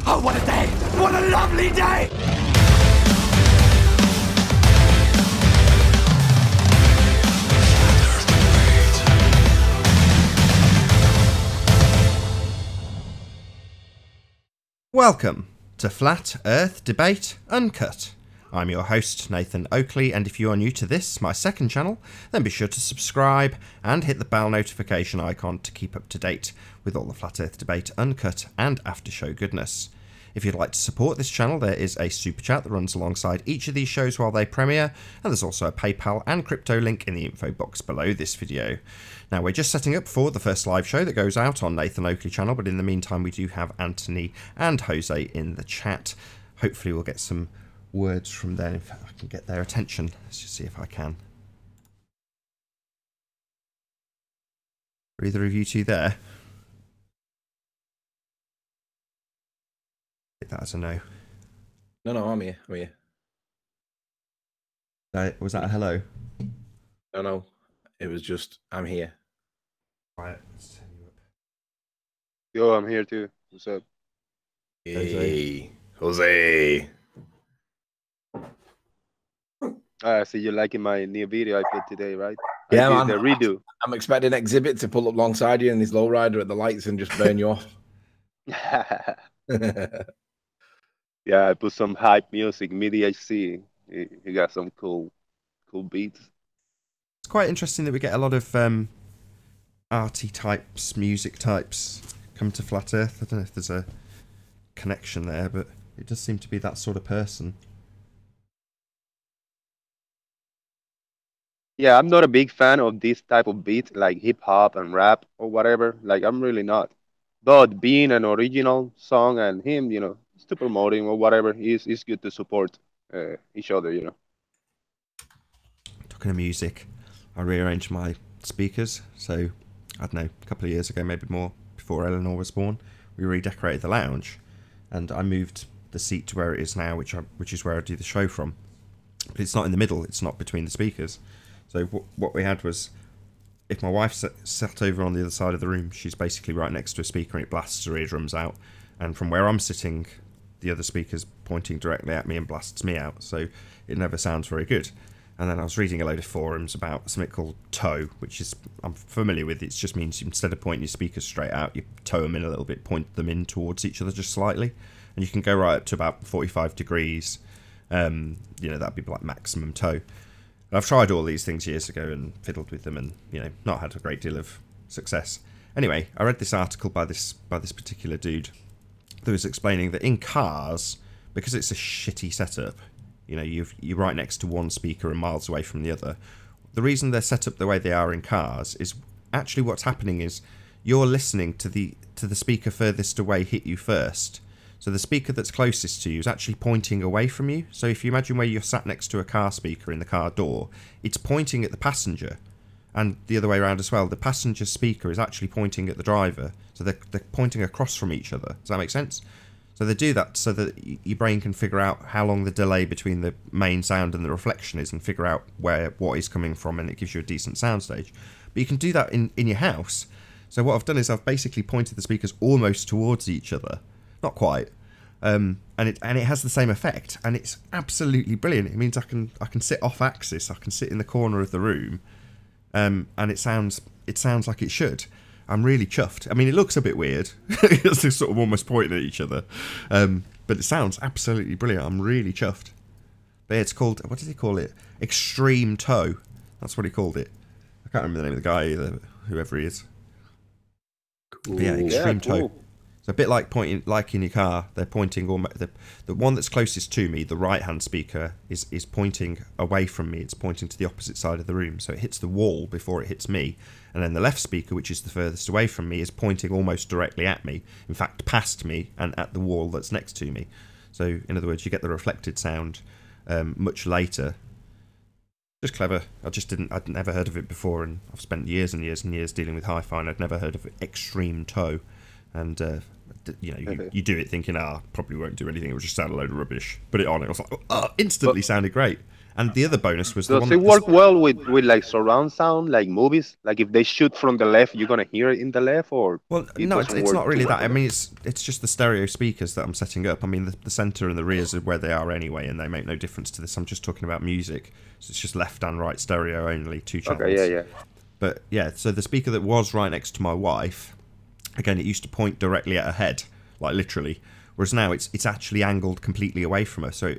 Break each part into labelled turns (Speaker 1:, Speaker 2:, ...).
Speaker 1: Oh, what a day! What a lovely day!
Speaker 2: Welcome to Flat Earth Debate Uncut. I'm your host, Nathan Oakley, and if you are new to this, my second channel, then be sure to subscribe and hit the bell notification icon to keep up to date with all the Flat Earth Debate Uncut and after show goodness. If you'd like to support this channel, there is a super chat that runs alongside each of these shows while they premiere, and there's also a PayPal and crypto link in the info box below this video. Now, we're just setting up for the first live show that goes out on Nathan Oakley channel, but in the meantime, we do have Anthony and Jose in the chat. Hopefully, we'll get some words from them if I can get their attention. Let's just see if I can. Are either of you two there? Take that as a no.
Speaker 3: No, I'm here. I'm here.
Speaker 2: Was that a hello?
Speaker 3: No. It was just, I'm here.
Speaker 2: Right, let's turn you up.
Speaker 4: Yo, I'm here too. What's up?
Speaker 3: Hey, Jose.
Speaker 4: I see you liking my new video I put today, right?
Speaker 3: Yeah,
Speaker 4: I
Speaker 3: man.
Speaker 4: did the redo.
Speaker 3: I'm expecting Exhibit to pull up alongside you in his lowrider at the lights and just burn you off.
Speaker 4: Yeah, I put some hype music, MIDI HC. You got some cool beats.
Speaker 2: It's quite interesting that we get a lot of arty types, music types come to Flat Earth. I don't know if there's a connection there, but it does seem to be that sort of person.
Speaker 4: Yeah, I'm not a big fan of this type of beat, like hip hop and rap or whatever. Like, I'm really not. But being an original song and him, to promoting or whatever, is good to support each other,
Speaker 2: Talking of music, I rearranged my speakers, so I don't know, a couple of years ago, maybe more, before Eleanor was born, we redecorated the lounge, and I moved the seat to where it is now, which is where I do the show from. But it's not in the middle; it's not between the speakers. So what we had was, if my wife sat over on the other side of the room, she's basically right next to a speaker, and it blasts her eardrums out. And from where I'm sitting, the other speaker's pointing directly at me and blasts me out, so it never sounds very good. And then I was reading a load of forums about something called toe, which is, I'm familiar with. It just means instead of pointing your speakers straight out, you toe them in a little bit, point them in towards each other just slightly. And you can go right up to about 45 degrees. That'd be like maximum toe. And I've tried all these things years ago and fiddled with them and, not had a great deal of success. Anyway, I read this article by this particular dude that was explaining that in cars, because it's a shitty setup, you're right next to one speaker and miles away from the other. The reason they're set up the way they are in cars is actually what's happening is you're listening to the speaker furthest away hit you first. So the speaker that's closest to you is actually pointing away from you. So if you imagine where you're sat next to a car speaker in the car door, it's pointing at the passenger. And the other way around as well, the passenger speaker is actually pointing at the driver. So they're pointing across from each other. Does that make sense? So they do that so that your brain can figure out how long the delay between the main sound and the reflection is and figure out what is coming from, and it gives you a decent soundstage. But you can do that in your house. So what I've done is I've basically pointed the speakers almost towards each other. Not quite. And it has the same effect, and it's absolutely brilliant. It means I can sit off axis. I can sit in the corner of the room, and it sounds like it should. I'm really chuffed. I mean, it looks a bit weird. It's just sort of almost pointing at each other. But it sounds absolutely brilliant. I'm really chuffed. But yeah, it's called, what did he call it? Extreme Toe. That's what he called it. I can't remember the name of the guy either, whoever he is.
Speaker 3: Cool.
Speaker 2: But yeah, Extreme Toe.
Speaker 4: Cool.
Speaker 2: So a bit like pointing, like in your car, they're pointing the one that's closest to me, the right-hand speaker, is pointing away from me. It's pointing to the opposite side of the room, so it hits the wall before it hits me. And then the left speaker, which is the furthest away from me, is pointing almost directly at me. In fact, past me and at the wall that's next to me. So in other words, you get the reflected sound much later. Just clever. I'd never heard of it before, and I've spent years and years and years dealing with hi-fi, and I'd never heard of Extreme Toe. And you do it thinking, probably won't do anything. It will just sound a load of rubbish. Put it on, it was like, instantly sounded great. And the other bonus was the
Speaker 4: Does
Speaker 2: one
Speaker 4: it
Speaker 2: that
Speaker 4: work well with like surround sound, like movies? Like if they shoot from the left, you're gonna hear it in the left, or
Speaker 2: well,
Speaker 4: it
Speaker 2: no,
Speaker 4: doesn't
Speaker 2: it's
Speaker 4: work
Speaker 2: not
Speaker 4: too
Speaker 2: really
Speaker 4: well
Speaker 2: that. I
Speaker 4: with
Speaker 2: mean, it's just the stereo speakers that I'm setting up. I mean, the center and the rears are where they are anyway, and they make no difference to this. I'm just talking about music, so it's just left and right stereo only, 2
Speaker 4: that?
Speaker 2: channels.
Speaker 4: Okay, yeah, yeah.
Speaker 2: But yeah, so the speaker that was right next to my wife, again, it used to point directly at her head, like literally. Whereas now it's actually angled completely away from her. So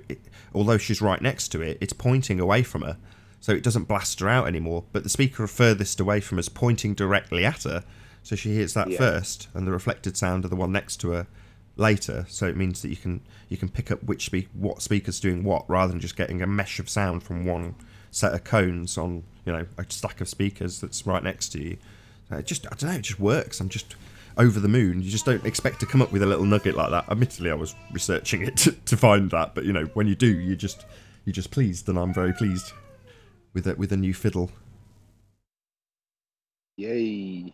Speaker 2: although she's right next to it, it's pointing away from her. So it doesn't blast her out anymore. But the speaker furthest away from us pointing directly at her. So she hears that first, and the reflected sound of the one next to her later. So it means that you can pick up what speaker's doing what, rather than just getting a mesh of sound from one set of cones on, you know, a stack of speakers that's right next to you. I don't know, it just works. I'm just over the moon. You just don't expect to come up with a little nugget like that. Admittedly, I was researching it to find that, but you know, when you do, you're just pleased, and I'm very pleased with a new fiddle.
Speaker 4: Yay!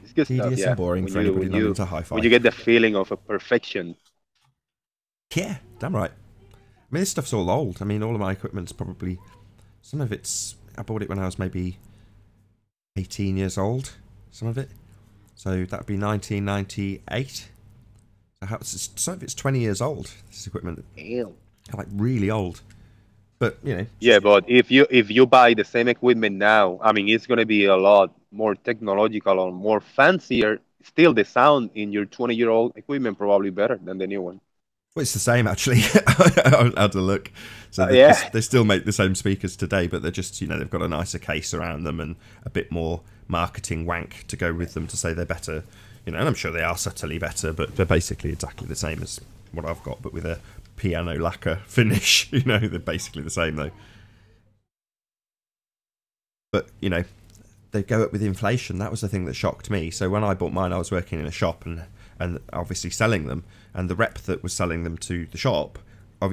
Speaker 4: It's good stuff.
Speaker 2: Tedious
Speaker 4: Yeah.
Speaker 2: and boring for anybody not into hi-fi.
Speaker 4: When you get the feeling of a perfection.
Speaker 2: Yeah, damn right. I mean, this stuff's all old. I mean, all of my equipment's probably, some of it's, I bought it when I was maybe 18 years old, some of it. So that'd be 1998. So some of it's 20 years old, this equipment.
Speaker 4: Damn.
Speaker 2: Like really old. But, you know.
Speaker 4: Yeah, but if you buy the same equipment now, I mean, it's gonna be a lot more technological or more fancier. Still, the sound in your 20-year-old equipment probably better than the new one.
Speaker 2: Well, it's the same, actually. I had a look. So they still make the same speakers today, but they're just, you know, they've got a nicer case around them and a bit more marketing wank to go with them to say they're better. You know, and I'm sure they are subtly better, but they're basically exactly the same as what I've got, but with a piano lacquer finish. You know, they're basically the same, though. But, you know, they go up with inflation. That was the thing that shocked me. So when I bought mine, I was working in a shop and obviously selling them, and the rep that was selling them to the shop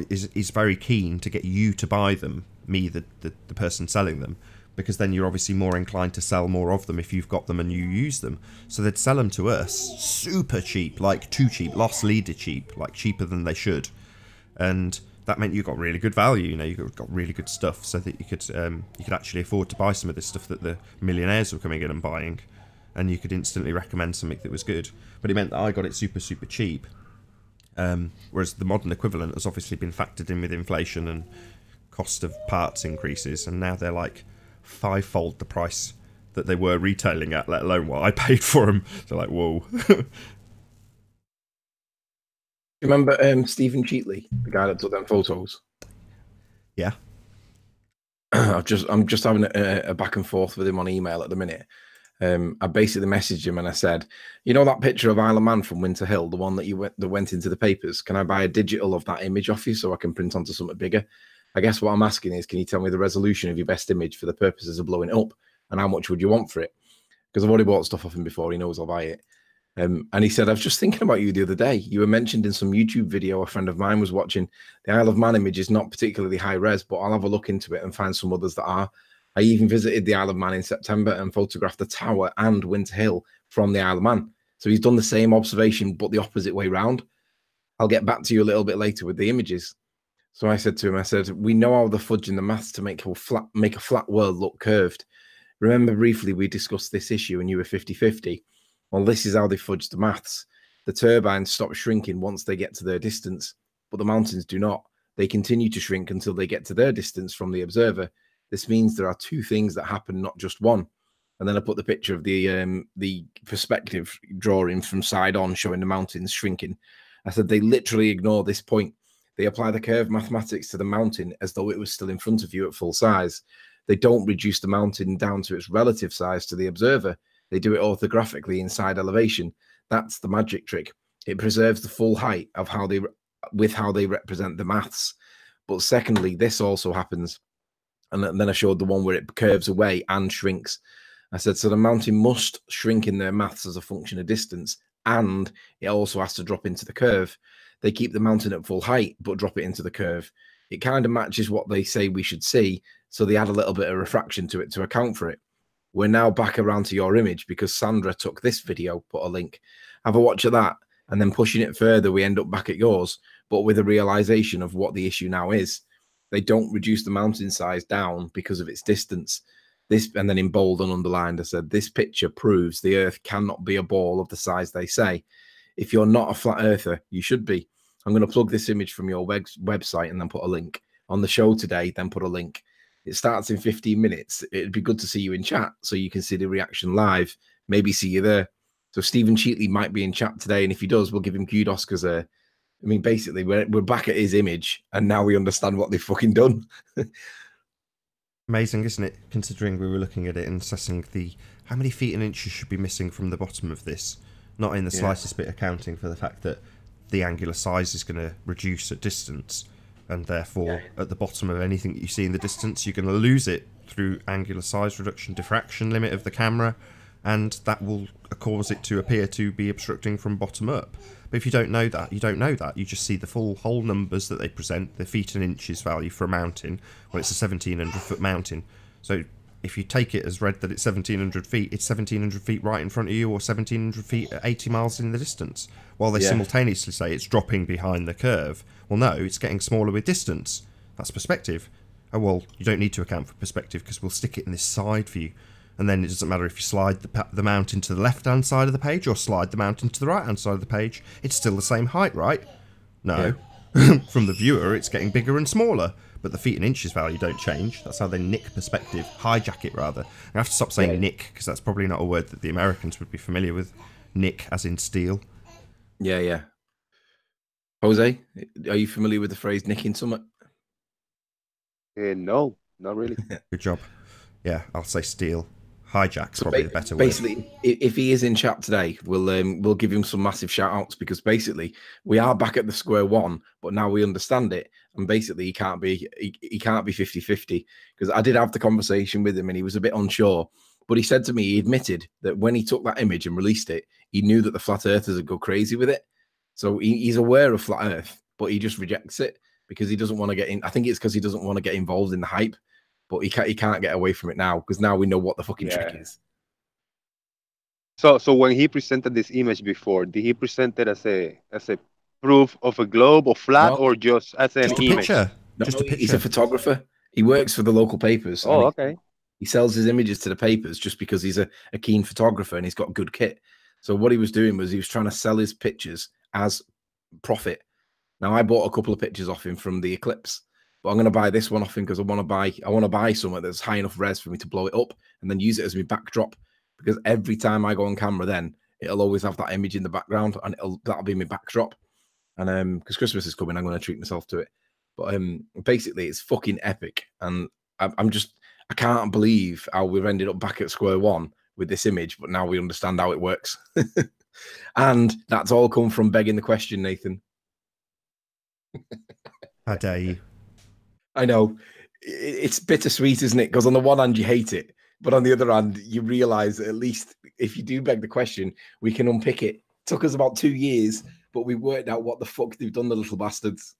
Speaker 2: is very keen to get you to buy them, me, the person selling them, because then you're obviously more inclined to sell more of them if you've got them and you use them. So they'd sell them to us super cheap, like too cheap, loss leader cheap, like cheaper than they should. And that meant you got really good value, you know, you got really good stuff, so that you could actually afford to buy some of this stuff that the millionaires were coming in and buying, and you could instantly recommend something that was good. But it meant that I got it super, super cheap. Whereas the modern equivalent has obviously been factored in with inflation and cost of parts increases, and now they're like 5-fold the price that they were retailing at, let alone what I paid for them. So like, whoa.
Speaker 3: Remember Stephen Cheatley, the guy that took them photos?
Speaker 2: Yeah.
Speaker 3: I'm just having a back and forth with him on email at the minute. I basically messaged him and I said, you know that picture of Isle of Man from Winter Hill, the one that went into the papers? Can I buy a digital of that image off you so I can print onto something bigger? I guess what I'm asking is, can you tell me the resolution of your best image for the purposes of blowing it up, and how much would you want for it? Because I've already bought stuff off him before. He knows I'll buy it. And he said, I was just thinking about you the other day. You were mentioned in some YouTube video a friend of mine was watching. The Isle of Man image is not particularly high res, but I'll have a look into it and find some others that are. I even visited the Isle of Man in September and photographed the tower and Winter Hill from the Isle of Man. So he's done the same observation, but the opposite way round. I'll get back to you a little bit later with the images. So I said to him, I said, we know how they're fudging the maths to make a flat world look curved. Remember briefly we discussed this issue and you were 50-50. Well, this is how they fudge the maths. The turbines stop shrinking once they get to their distance, but the mountains do not. They continue to shrink until they get to their distance from the observer. This means there are two things that happen, not just one. And then I put the picture of the perspective drawing from side on showing the mountains shrinking. I said they literally ignore this point. They apply the curve mathematics to the mountain as though it was still in front of you at full size. They don't reduce the mountain down to its relative size to the observer. They do it orthographically inside elevation. That's the magic trick. It preserves the full height of how they represent the maths. But secondly, this also happens. And then I showed the one where it curves away and shrinks. I said, so the mountain must shrink in their maths as a function of distance, and it also has to drop into the curve. They keep the mountain at full height, but drop it into the curve. It kind of matches what they say we should see, so they add a little bit of refraction to it to account for it. We're now back around to your image because Sandra took this video, put a link. Have a watch of that, and then pushing it further, we end up back at yours, but with a realization of what the issue now is. they don't reduce the mountain size down because of its distance. This, and then in bold and underlined, I said, this picture proves the Earth cannot be a ball of the size they say. If you're not a flat earther, you should be. I'm going to plug this image from your website and then put a link on the show today, then put a link. It starts in 15 minutes. It'd be good to see you in chat so you can see the reaction live. Maybe see you there. So Stephen Cheatley might be in chat today, and if he does, we'll give him kudos because, I mean, basically, we're back at his image, and now we understand what they've fucking done.
Speaker 2: Amazing, isn't it? Considering we were looking at it and assessing how many feet and inches should be missing from the bottom of this, not in the slightest bit accounting for the fact that the angular size is going to reduce at distance, and therefore at the bottom of anything that you see in the distance, you're going to lose it through angular size reduction, diffraction limit of the camera, and that will cause it to appear to be obstructing from bottom up. But if you don't know that, you don't know that. You just see the full whole numbers that they present, the feet and inches value for a mountain. Well, it's a 1,700-foot mountain. So if you take it as read that it's 1,700 feet, it's 1,700 feet right in front of you, or 1,700 feet at 80 miles in the distance, while they simultaneously say it's dropping behind the curve. Well, no, it's getting smaller with distance. That's perspective. Oh, well, you don't need to account for perspective because we'll stick it in this side view. And then it doesn't matter if you slide the mountain to the left-hand side of the page or slide the mountain to the right-hand side of the page. It's still the same height, right? No. Yeah. From the viewer, it's getting bigger and smaller. But the feet and inches value don't change. That's how they nick perspective. Hijack it, rather. I have to stop saying nick, because that's probably not a word that the Americans would be familiar with. Nick, as in steal.
Speaker 3: Yeah, yeah. Jose, are you familiar with the phrase nicking something?
Speaker 4: No, not really.
Speaker 2: Good job. Yeah, I'll say steal. Hijack's so probably the better word.
Speaker 3: Basically, if he is in chat today, we'll give him some massive shout outs, because basically we are back at the square one, but now we understand it, and basically he can't be 50-50, because I did have the conversation with him and he was a bit unsure, but he said to me, he admitted that when he took that image and released it, he knew that the flat earthers would go crazy with it. So he's aware of flat earth, but he just rejects it because he doesn't want to get in. I think it's because he doesn't want to get involved in the hype. But he can't get away from it now, because now we know what the fucking trick is.
Speaker 4: So when he presented this image before, did he present it as a proof of a globe or flat, or just as an image?
Speaker 2: No,
Speaker 3: just a picture. He's a photographer. He works for the local papers.
Speaker 4: Oh, okay.
Speaker 3: He sells his images to the papers just because he's a keen photographer and he's got good kit. So what he was doing was he was trying to sell his pictures as profit. Now, I bought a couple of pictures off him from the eclipse. But I'm going to buy this one off him because I want to buy somewhere that's high enough res for me to blow it up and then use it as my backdrop. Because every time I go on camera, then it'll always have that image in the background, and that'll be my backdrop. And because Christmas is coming, I'm going to treat myself to it. But basically, it's fucking epic, and I can't believe how we've ended up back at square one with this image. But now we understand how it works, and that's all come from begging the question, Nathan.
Speaker 2: How dare you?
Speaker 3: I know. It's bittersweet, isn't it? Because on the one hand, you hate it. But on the other hand, you realise that at least if you do beg the question, we can unpick it. It took us about 2 years, but we worked out what the fuck they've done, the little bastards.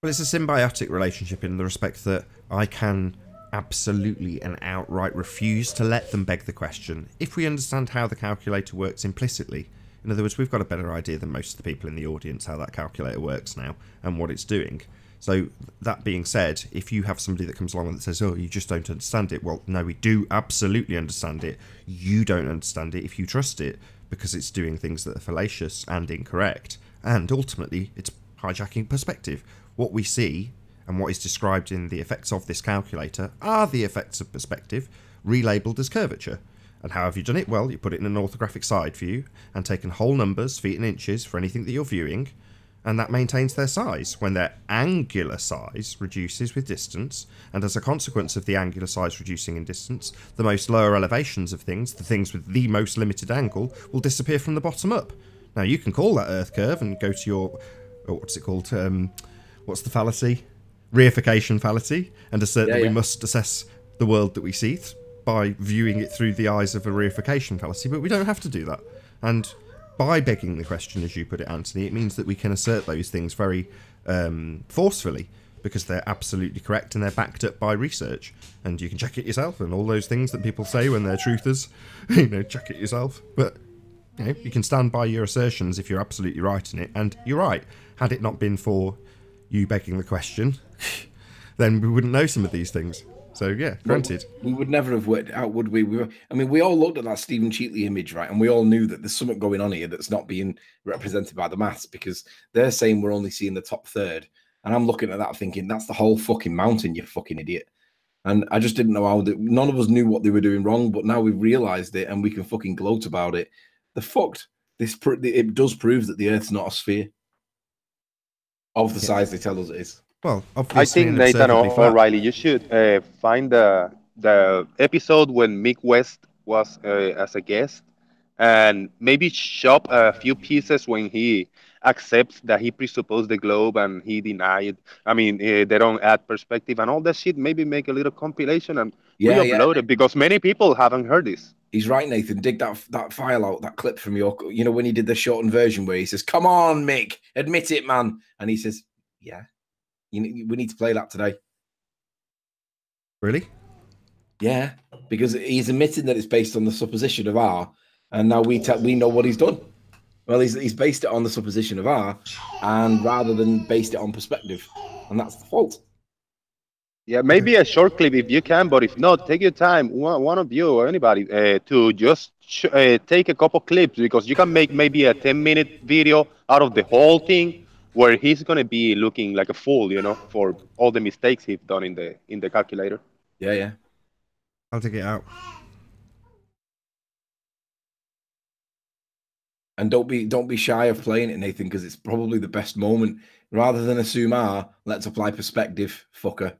Speaker 2: Well, it's a symbiotic relationship in the respect that I can absolutely and outright refuse to let them beg the question if we understand how the calculator works implicitly. In other words, we've got a better idea than most of the people in the audience how that calculator works now and what it's doing. So that being said, if you have somebody that comes along that says, oh, you just don't understand it. Well, no, we do absolutely understand it. You don't understand it if you trust it, because it's doing things that are fallacious and incorrect. And ultimately, it's hijacking perspective. What we see and what is described in the effects of this calculator are the effects of perspective, relabeled as curvature. And how have you done it? Well, you put it in an orthographic side view and taken whole numbers, feet and inches, for anything that you're viewing, and that maintains their size when their angular size reduces with distance, and as a consequence of the angular size reducing in distance, the most lower elevations of things, the things with the most limited angle, will disappear from the bottom up. Now, you can call that Earth curve and go to your, what's it called, what's the fallacy? Reification fallacy, and assert that we must assess the world that we see by viewing it through the eyes of a reification fallacy, but we don't have to do that. And by begging the question, as you put it, Anthony, it means that we can assert those things very forcefully, because they're absolutely correct and they're backed up by research. And you can check it yourself, and all those things that people say when they're truthers, check it yourself. But you can stand by your assertions if you're absolutely right in it, and you're right. Had it not been for you begging the question, then we wouldn't know some of these things. So yeah, granted.
Speaker 3: We would never have worked it out, would we? I mean, we all looked at that Stephen Cheatley image, right? And we all knew that there's something going on here that's not being represented by the maths, because they're saying we're only seeing the top third. And I'm looking at that thinking, that's the whole fucking mountain, you fucking idiot. And I just didn't know how. None of us knew what they were doing wrong, but now we've realized it and we can fucking gloat about it. They're fucked. It does prove that the Earth's not a sphere of the size they tell us it is.
Speaker 2: Well,
Speaker 4: I
Speaker 2: obviously,
Speaker 4: think Nathan O'Reilly, you should find the episode when Mick West was as a guest, and maybe shop a few pieces when he accepts that he presupposed the globe and he denied. I mean, they don't add perspective and all that shit. Maybe make a little compilation and re-upload it, because many people haven't heard this.
Speaker 3: He's right, Nathan. Dig that file out, that clip from your, when he did the shortened version where he says, "Come on, Mick, admit it, man," and he says, "Yeah, we need to play that today."
Speaker 2: Really?
Speaker 3: Yeah, because he's admitting that it's based on the supposition of R, and now we know what he's done. Well, he's based it on the supposition of R, and rather than based it on perspective, and that's the fault.
Speaker 4: Yeah, maybe a short clip if you can, but if not, take your time, one of you or anybody, to just take a couple clips, because you can make maybe a 10-minute video out of the whole thing, where he's gonna be looking like a fool, for all the mistakes he's done in the calculator.
Speaker 3: Yeah.
Speaker 2: I'll take it out.
Speaker 3: And don't be shy of playing it, Nathan, because it's probably the best moment. Rather than assume R, let's apply perspective, fucker.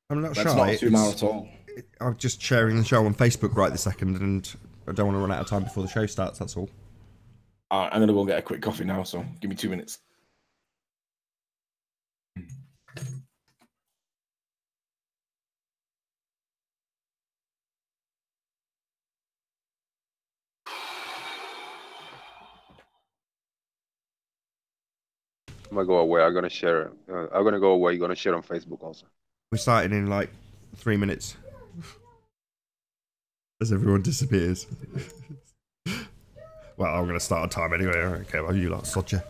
Speaker 2: I'm not
Speaker 3: Let's
Speaker 2: shy.
Speaker 3: not assume R at all.
Speaker 2: I'm just sharing the show on Facebook right this second, and I don't want to run out of time before the show starts, that's all.
Speaker 3: All right, I'm going to go and get a quick coffee now, so give me 2 minutes.
Speaker 4: I'm gonna go away. I'm gonna share. I'm gonna go away. Gonna share on Facebook also.
Speaker 2: We started in like 3 minutes. As everyone disappears. Well, I'm going to start on time anyway. I don't care about you lot, sodger.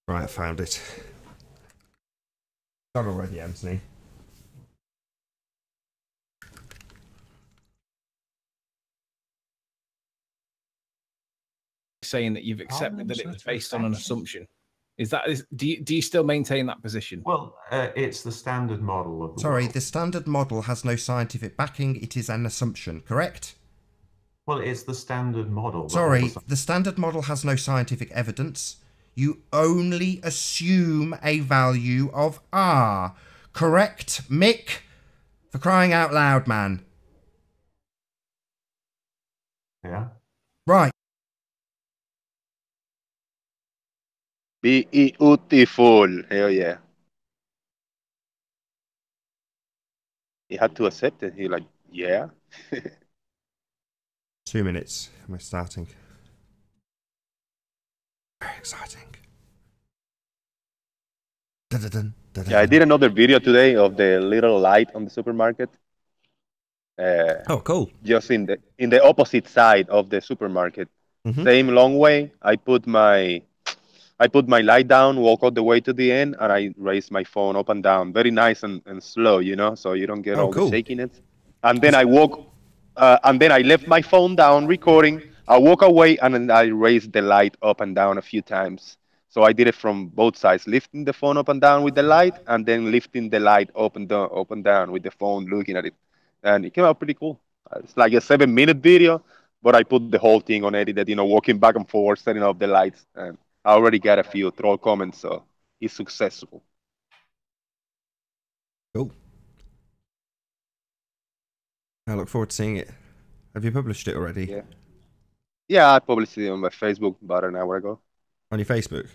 Speaker 2: Right, I found it. Done already, Anthony.
Speaker 5: Saying that you've accepted that it was based on an assumption. Do you still maintain that position?
Speaker 6: Well, it's the standard model of the
Speaker 2: Sorry,
Speaker 6: world.
Speaker 2: the standard model has no scientific backing. It is an assumption, correct?
Speaker 6: Well, it's the standard model.
Speaker 2: Sorry, the standard model has no scientific evidence. You only assume a value of R. Correct, Mick? For crying out loud, man.
Speaker 6: Yeah.
Speaker 2: Right.
Speaker 4: Beautiful. Hell yeah. He had to accept it. He like, yeah.
Speaker 2: 2 minutes. Am I starting? Very exciting. Dun-dun-dun, dun-dun-dun.
Speaker 4: Yeah, I did another video today of the little light on the supermarket.
Speaker 2: Oh, cool.
Speaker 4: Just in the opposite side of the supermarket.
Speaker 2: Mm-hmm.
Speaker 4: Same long way. I put my light down, walk all the way to the end, and I raise my phone up and down. Very nice and slow, so you don't get all
Speaker 2: cool.
Speaker 4: the shakiness. And then I left my phone down recording. I walk away and then I raised the light up and down a few times. So I did it from both sides, lifting the phone up and down with the light, and then lifting the light up and down with the phone, looking at it. And it came out pretty cool. It's like a 7-minute video, but I put the whole thing on edited, walking back and forth, setting up the lights. And I already got a few troll comments, so it's successful.
Speaker 2: Cool. I look forward to seeing it. Have you published it already?
Speaker 4: Yeah. Yeah, I published it on my Facebook about an hour ago.
Speaker 2: On your Facebook?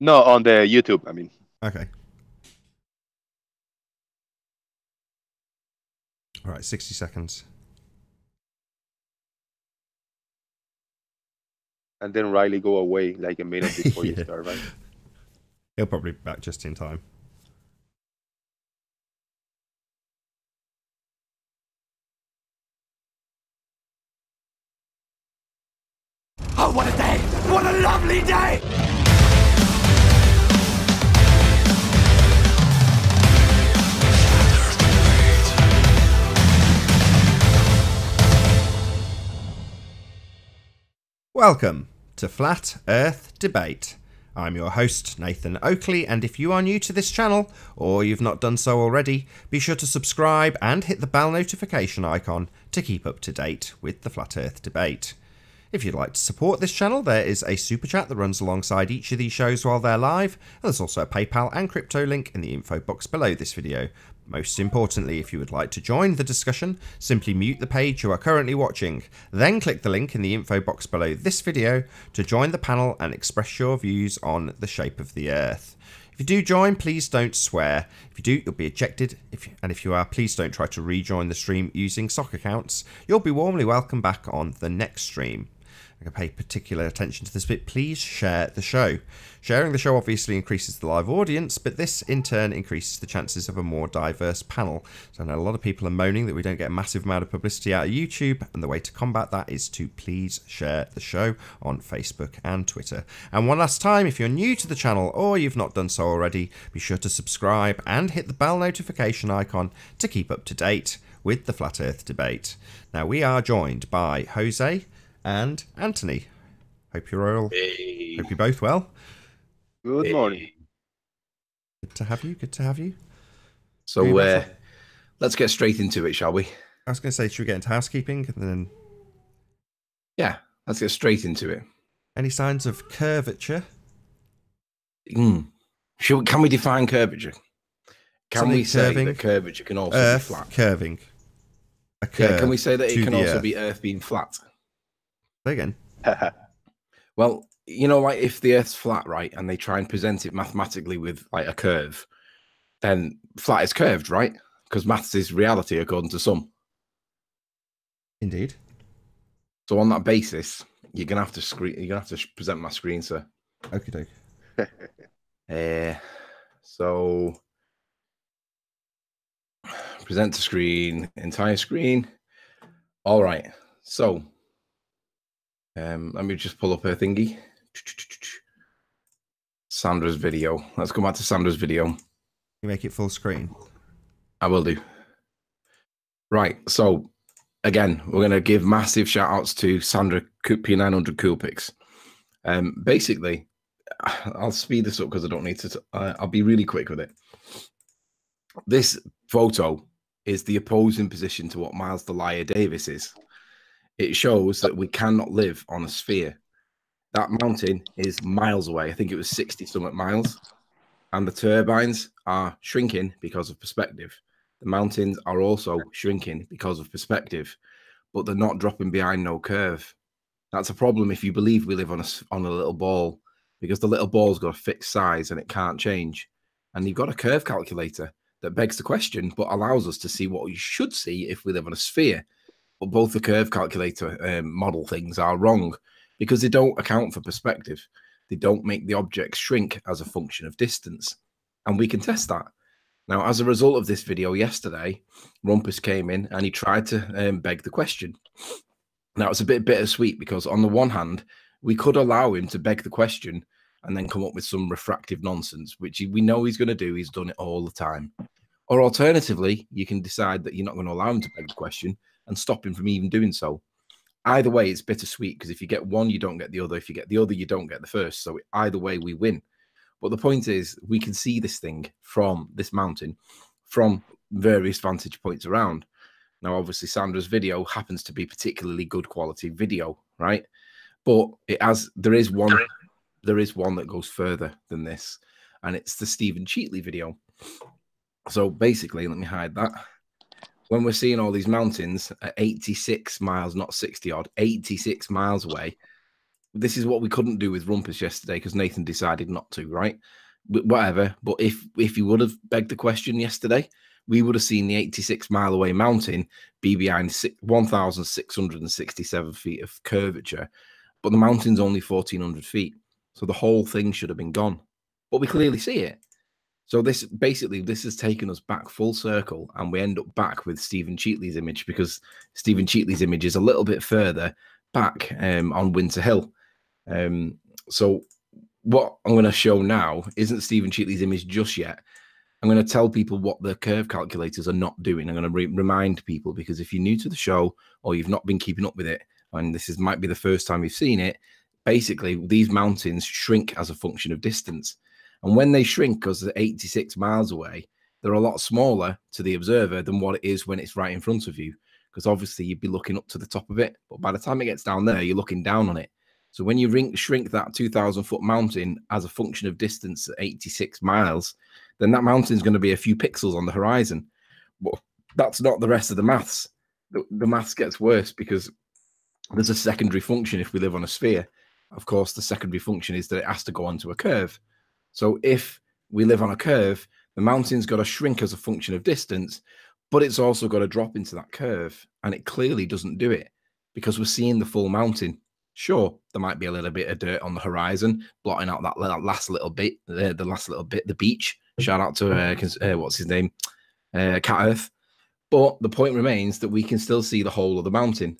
Speaker 4: No, on the YouTube, I mean.
Speaker 2: Okay. All right, 60 seconds.
Speaker 4: And then Riley go away like a minute before you
Speaker 2: Yeah.
Speaker 4: start, right?
Speaker 2: He'll probably be back just in time.
Speaker 1: Oh, what a day! What a lovely day!
Speaker 2: Welcome to Flat Earth Debate. I'm your host, Nathan Oakley, and if you are new to this channel, or you've not done so already, be sure to subscribe and hit the bell notification icon to keep up to date with the Flat Earth Debate. If you'd like to support this channel, there is a super chat that runs alongside each of these shows while they're live, and there's also a PayPal and crypto link in the info box below this video. Most importantly, if you would like to join the discussion, simply mute the page you are currently watching, then click the link in the info box below this video to join the panel and express your views on the shape of the Earth. If you do join, please don't swear. If you do, you'll be ejected, and if you are, please don't try to rejoin the stream using sock accounts. You'll be warmly welcomed back on the next stream. I can pay particular attention to this bit. Please share the show. Sharing the show obviously increases the live audience, but this in turn increases the chances of a more diverse panel. So I know a lot of people are moaning that we don't get a massive amount of publicity out of YouTube, and the way to combat that is to please share the show on Facebook and Twitter. And one last time, if you're new to the channel or you've not done so already, be sure to subscribe and hit the bell notification icon to keep up to date with the Flat Earth Debate. Now we are joined by Jose and Anthony. Hope you're all.
Speaker 3: Hey.
Speaker 2: Hope you're both well.
Speaker 4: Good morning.
Speaker 2: Good to have you. Good to have you.
Speaker 3: So let's get straight into it, shall we?
Speaker 2: I was going to say, should we get into housekeeping and then?
Speaker 3: Yeah, let's get straight into it.
Speaker 2: Any signs of curvature?
Speaker 3: Can we define curvature? Can
Speaker 2: Something
Speaker 3: we say
Speaker 2: curving?
Speaker 3: that curvature can also
Speaker 2: Earth
Speaker 3: be flat?
Speaker 2: curving. A
Speaker 3: Yeah,
Speaker 2: curve
Speaker 3: can we say that
Speaker 2: to
Speaker 3: it can
Speaker 2: the
Speaker 3: also
Speaker 2: Earth.
Speaker 3: be Earth being flat?
Speaker 2: Say again.
Speaker 3: Well, you know, like if the Earth's flat, right, and they try and present it mathematically with like a curve, then flat is curved, right? Because maths is reality according to some.
Speaker 2: Indeed.
Speaker 3: So on that basis, you're gonna have to present my screen, sir.
Speaker 2: Okie doke.
Speaker 3: So present to screen, entire screen. All right. So let me just pull up her thingy. Sandra's video. Let's go back to Sandra's video.
Speaker 2: You make it full screen.
Speaker 3: I will do. Right. So again, we're going to give massive shout outs to Sandra P900 Cool Pics. Basically, I'll speed this up because I don't need to. I'll be really quick with it. This photo is the opposing position to what Miles the Liar Davis is. It shows that we cannot live on a sphere. That mountain is miles away. I think it was 60-something miles. And the turbines are shrinking because of perspective. The mountains are also shrinking because of perspective. But they're not dropping behind no curve. That's a problem if you believe we live on a little ball. Because the little ball's got a fixed size and it can't change. And you've got a curve calculator that begs the question, but allows us to see what we should see if we live on a sphere. But both the curve calculator model things are wrong because they don't account for perspective. They don't make the objects shrink as a function of distance. And we can test that. Now, as a result of this video yesterday, Rumpus came in and he tried to beg the question. Now, it's a bit bittersweet because on the one hand, we could allow him to beg the question and then come up with some refractive nonsense, which we know he's going to do. He's done it all the time. Or alternatively, you can decide that you're not going to allow him to beg the question and stop him from even doing so. Either way, it's bittersweet because if you get one, you don't get the other. If you get the other, you don't get the first. So either way, we win. But the point is, we can see this thing from this mountain from various vantage points around. Now, obviously, Sandra's video happens to be particularly good quality video, right? But there is one that goes further than this, and it's the Stephen Cheatley video. So basically, let me hide that. When we're seeing all these mountains at 86 miles, not 60 odd, 86 miles away, this is what we couldn't do with Rumpus yesterday because Nathan decided not to, right? Whatever. But if you would have begged the question yesterday, we would have seen the 86-mile away mountain be behind 1,667 feet of curvature. But the mountain's only 1,400 feet. So the whole thing should have been gone. but we clearly see it. So this has taken us back full circle, and we end up back with Stephen Cheatley's image, because Stephen Cheatley's image is a little bit further back on Winter Hill. So what I'm going to show now isn't Stephen Cheatley's image just yet. I'm going to tell people what the curve calculators are not doing. I'm going to remind people, because if you're new to the show or you've not been keeping up with it, and this might be the first time you've seen it, basically these mountains shrink as a function of distance. And when they shrink, because they're 86 miles away, they're a lot smaller to the observer than what it is when it's right in front of you. Because obviously you'd be looking up to the top of it, but by the time it gets down there, you're looking down on it. So when you shrink that 2,000-foot mountain as a function of distance at 86 miles, then that mountain's going to be a few pixels on the horizon. But that's not the rest of the maths. The maths gets worse, because there's a secondary function if we live on a sphere. Of course, the secondary function is that it has to go onto a curve. So if we live on a curve, the mountain's got to shrink as a function of distance, but it's also got to drop into that curve. And it clearly doesn't do it, because we're seeing the full mountain. Sure, there might be a little bit of dirt on the horizon, blotting out that last little bit, the beach. Shout out to, what's his name? Cat Earth. But the point remains that we can still see the whole of the mountain.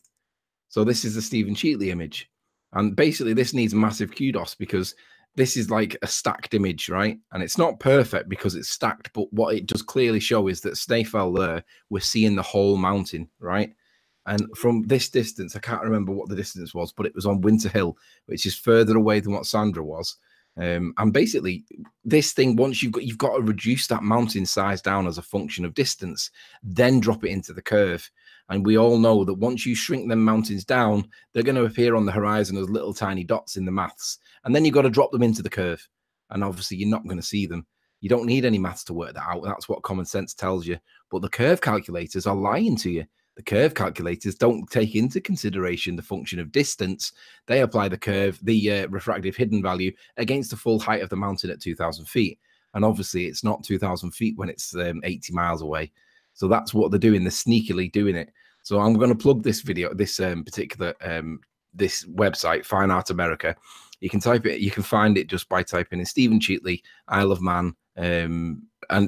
Speaker 3: So this is the Stephen Cheatley image. And basically this needs massive kudos, because this is like a stacked image, right? And it's not perfect because it's stacked, but what it does clearly show is that Snaefell there, we're seeing the whole mountain, right? And from this distance, I can't remember what the distance was, but it was on Winter Hill, which is further away than what Sandra was. And basically, this thing, once you've got to reduce that mountain size down as a function of distance, then drop it into the curve. And we all know that once you shrink them mountains down, they're going to appear on the horizon as little tiny dots in the maths. And then you've got to drop them into the curve. And obviously, you're not going to see them. You don't need any maths to work that out. That's what common sense tells you. But the curve calculators are lying to you. The curve calculators don't take into consideration the function of distance. They apply the curve, the refractive hidden value, against the full height of the mountain at 2,000 feet. And obviously, it's not 2,000 feet when it's 80 miles away. So that's what they're doing. They're sneakily doing it. So I'm going to plug this video, this particular this website, Fine Art America. You can type it. You can find it just by typing in Stephen Cheatley, Isle of Man, and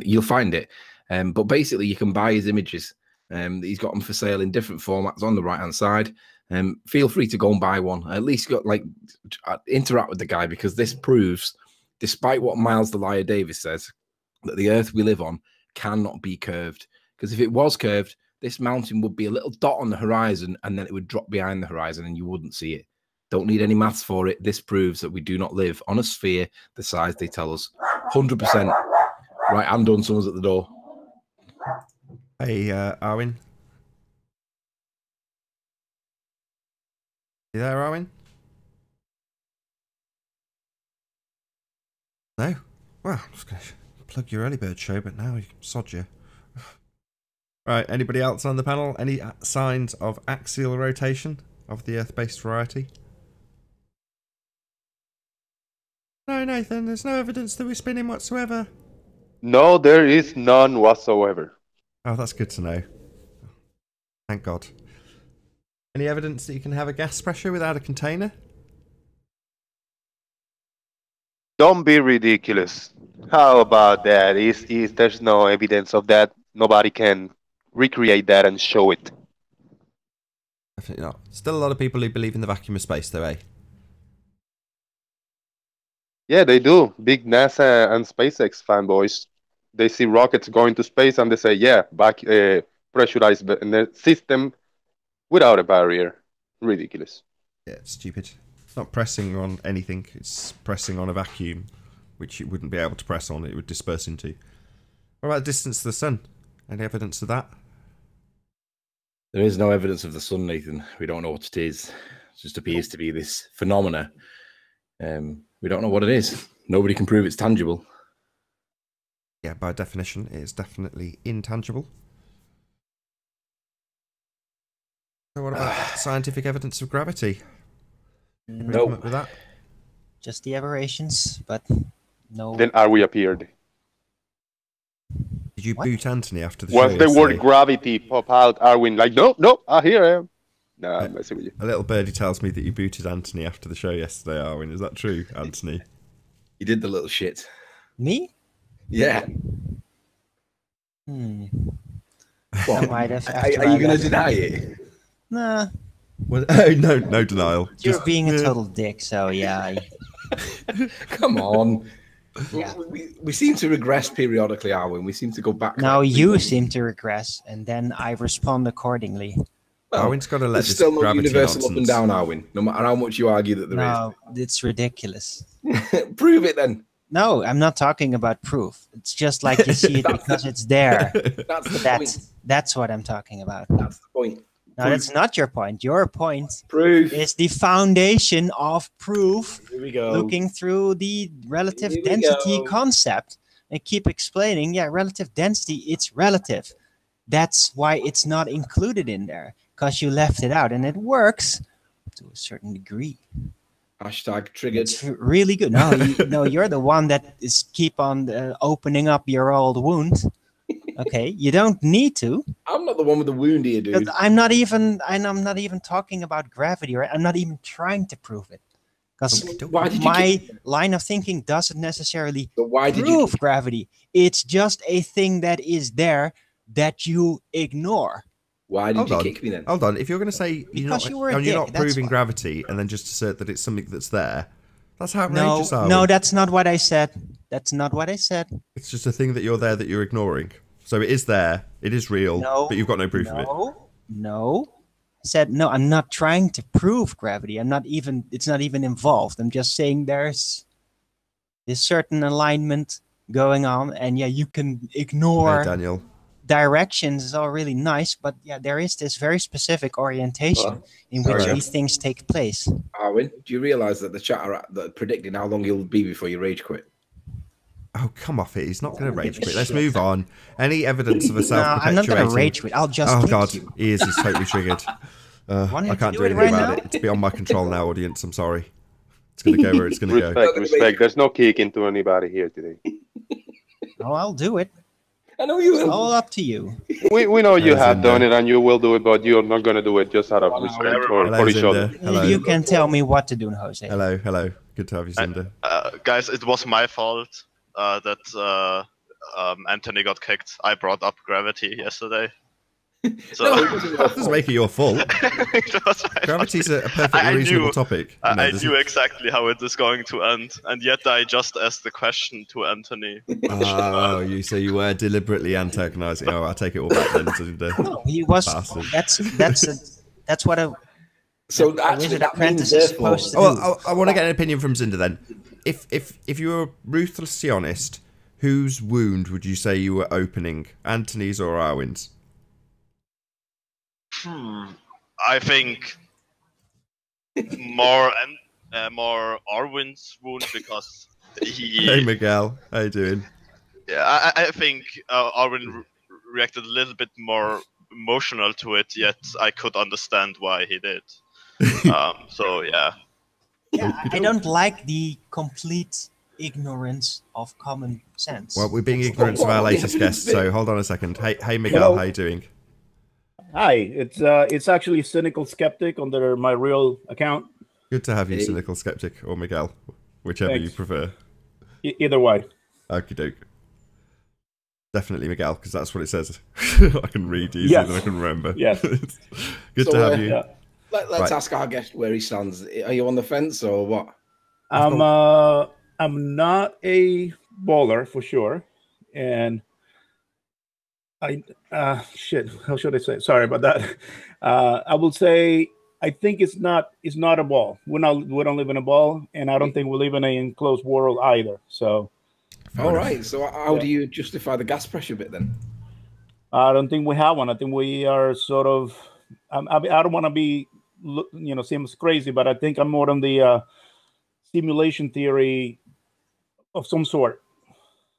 Speaker 3: you'll find it. But basically, you can buy his images. He's got them for sale in different formats on the right hand side. Feel free to go and buy one. At least interact with the guy, because this proves, despite what Miles the Liar Davis says, that the Earth we live on cannot be curved. Because if it was curved, this mountain would be a little dot on the horizon, and then it would drop behind the horizon, and you wouldn't see it. Don't need any maths for it. This proves that we do not live on a sphere the size they tell us. 100%. Right, I'm done. Someone's at the door.
Speaker 2: Hey, Arwin. You there, Arwin? No? Well, I'm just going to plug your early bird show, but now you can sod you. Right, anybody else on the panel? Any signs of axial rotation of the Earth-based variety? No, Nathan, there's no evidence that we're spinning whatsoever.
Speaker 4: No, there is none whatsoever.
Speaker 2: Oh, that's good to know. Thank God. Any evidence that you can have a gas pressure without a container?
Speaker 4: Don't be ridiculous. How about that? There's no evidence of that. Nobody can recreate that and show it.
Speaker 2: Definitely not. Still a lot of people who believe in the vacuum of space, though, eh?
Speaker 4: Yeah, they do. Big NASA and SpaceX fanboys. They see rockets going to space and they say, yeah, pressurized the system without a barrier. Ridiculous.
Speaker 2: Yeah, it's stupid. It's not pressing on anything. It's pressing on a vacuum, which it wouldn't be able to press on. It would disperse into. What about the distance to the sun? Any evidence of that?
Speaker 3: There is no evidence of the sun, Nathan. We don't know what it is. It just appears to be this phenomena. We don't know what it is. Nobody can prove it's tangible.
Speaker 2: Yeah, by definition, it is definitely intangible. So what about scientific evidence of gravity? Anybody come up with that?
Speaker 7: Just the aberrations, but no.
Speaker 4: Then are we appeared?
Speaker 2: Did you boot Anthony after the
Speaker 4: Once
Speaker 2: show?
Speaker 4: the word
Speaker 2: yesterday?
Speaker 4: gravity pop out, Arwin like, no, here I am. No, I'm messing with you.
Speaker 2: A little birdie tells me that you booted Anthony after the show yesterday, Arwin. Is that true, Anthony?
Speaker 3: You did the little shit.
Speaker 7: Me?
Speaker 3: Yeah.
Speaker 7: I might have.
Speaker 3: Are you going to deny it?
Speaker 7: Nah,
Speaker 2: Well, oh, no denial.
Speaker 7: you're being a total dick. So yeah.
Speaker 3: Come on.
Speaker 7: Yeah.
Speaker 3: We seem to regress periodically, Arwin. We seem to go back.
Speaker 7: Now
Speaker 3: like
Speaker 7: you
Speaker 3: 3
Speaker 7: seem to regress, and then I respond accordingly.
Speaker 2: Arwin's got to let
Speaker 3: There's
Speaker 2: this
Speaker 3: still no
Speaker 2: gravity
Speaker 3: universal
Speaker 2: nonsense.
Speaker 3: up and down, Arwin. No matter how much you argue that there
Speaker 7: No, it's ridiculous.
Speaker 3: is. Prove it then.
Speaker 7: No, I'm not talking about proof. It's just like you see it because it's there.
Speaker 3: That's the point.
Speaker 7: That's what I'm talking about.
Speaker 3: That's the point.
Speaker 7: No, that's not your point. Your point
Speaker 3: Proof.
Speaker 7: is the foundation of proof.
Speaker 3: Here we go.
Speaker 7: Looking through the relative
Speaker 3: Here we
Speaker 7: density
Speaker 3: go.
Speaker 7: concept and keep explaining, yeah, relative density, it's relative. That's why it's not included in there, because you left it out, and it works to a certain degree.
Speaker 3: Hashtag triggered.
Speaker 7: It's really good. No, no, you're the one that is keep on opening up your old wound. Okay, you don't need to.
Speaker 3: I'm not the one with the wound here, dude.
Speaker 7: But I'm not even talking about gravity, right? I'm not even trying to prove it. Because
Speaker 3: Why did you
Speaker 7: my line of thinking doesn't necessarily
Speaker 3: So why did you?
Speaker 7: prove gravity. It's just a thing that is there that you ignore.
Speaker 3: Why did
Speaker 2: Hold
Speaker 3: you
Speaker 2: on.
Speaker 3: kick me then?
Speaker 2: Hold on. If you're going to say
Speaker 7: Because you were a
Speaker 2: you're not
Speaker 7: dick, that's
Speaker 2: proving
Speaker 7: why.
Speaker 2: gravity and then just assert that it's something that's there, that's how
Speaker 7: No,
Speaker 2: outrageous are
Speaker 7: no,
Speaker 2: we?
Speaker 7: that's not what I said. That's not what I said.
Speaker 2: It's just a thing that you're there that you're ignoring. So it is there. It is real.
Speaker 7: No,
Speaker 2: but you've got no proof of it.
Speaker 7: No. I said no. I'm not trying to prove gravity. I'm not even. It's not even involved. I'm just saying there's this certain alignment going on, and yeah, you can ignore
Speaker 2: Hey, Daniel.
Speaker 7: directions. Is all really nice, but yeah, there is this very specific orientation in which
Speaker 2: sorry.
Speaker 7: these things take place.
Speaker 3: Arwin, do you realise that the chat are predicting how long you'll be before you rage quit?
Speaker 2: Oh, come off it. He's not going to rage quit. Let's move on. Any evidence of a
Speaker 7: No, I'm not
Speaker 2: self-perpetuating...
Speaker 7: gonna rage quit. I'll just
Speaker 2: Oh,
Speaker 7: kick
Speaker 2: God.
Speaker 7: you.
Speaker 2: He is. He's totally triggered.
Speaker 7: Want me
Speaker 2: I
Speaker 7: to
Speaker 2: can't
Speaker 7: do
Speaker 2: do
Speaker 7: it
Speaker 2: anything
Speaker 7: right
Speaker 2: about
Speaker 7: now?
Speaker 2: it. It's beyond my control now, audience. I'm sorry. It's going to go where it's going to go.
Speaker 4: Respect, respect. There's no kicking to anybody here today.
Speaker 7: Oh, I'll do it.
Speaker 3: I know you
Speaker 7: It's
Speaker 3: will.
Speaker 7: all up to you.
Speaker 4: We know you
Speaker 2: Hello,
Speaker 4: have
Speaker 2: Zinda.
Speaker 4: done it and you will do it, but you're not going to do it just out of respect for
Speaker 2: Hello,
Speaker 4: each other.
Speaker 2: Zinda. Hello.
Speaker 7: You can tell me what to do, Jose.
Speaker 2: Hello, hello. Good to have you, Cinder.
Speaker 8: Guys, it was my fault that Anthony got kicked. I brought up gravity yesterday. So
Speaker 2: That doesn't make it your fault.
Speaker 8: it was my
Speaker 2: Gravity's
Speaker 8: fault.
Speaker 2: a perfectly
Speaker 8: I
Speaker 2: reasonable
Speaker 8: knew-
Speaker 2: topic.
Speaker 8: I knew exactly how it is going to end, and yet I just asked the question to Anthony.
Speaker 2: Oh, you were deliberately antagonising. Oh, I take it all back then, Cinder.
Speaker 7: No, he was.
Speaker 2: Bastard.
Speaker 7: That's what a
Speaker 3: So actually,
Speaker 7: wizard
Speaker 3: that
Speaker 7: apprentice
Speaker 3: means
Speaker 7: is
Speaker 3: therefore,
Speaker 7: supposed to do.
Speaker 2: Oh, I want to get an opinion from Cinder then. If you were ruthlessly honest, whose wound would you say you were opening? Anthony's or Arwen's?
Speaker 8: I think more Arwen's wound because he.
Speaker 2: Hey, Miguel. How you doing?
Speaker 8: Yeah, I think Arwen reacted a little bit more emotional to it, yet I could understand why he did. So yeah.
Speaker 7: Yeah, I don't like the complete ignorance of common sense.
Speaker 2: Well, we're being ignorant of our latest guest, so hold on a second. Hey, Miguel,
Speaker 9: Hello.
Speaker 2: how you doing?
Speaker 9: Hi, it's actually Cynical Skeptic under my real account.
Speaker 2: Good to have you,
Speaker 3: Hey.
Speaker 2: Cynical Skeptic, or Miguel, whichever you
Speaker 9: Thanks.
Speaker 2: prefer.
Speaker 9: Either way.
Speaker 2: Okie doke. Definitely Miguel, because that's what it says. I can read easier
Speaker 9: Yes.
Speaker 2: than I can remember.
Speaker 9: Yes.
Speaker 2: Good
Speaker 3: So,
Speaker 2: to have you.
Speaker 9: Yeah.
Speaker 3: let's
Speaker 2: Right.
Speaker 3: ask our guest where he stands. Are you on the fence or what?
Speaker 9: I'm not a bowler for sure, and shit. How should I say? Sorry about that. I will say I think it's not a ball. We don't live in a ball, and I don't think we live in an enclosed world either. So
Speaker 3: All right. So how do you justify the gas pressure bit then?
Speaker 9: I don't think we have one. I think we are sort of. I don't want to be, seems crazy, but I think I'm more on the simulation theory of some sort.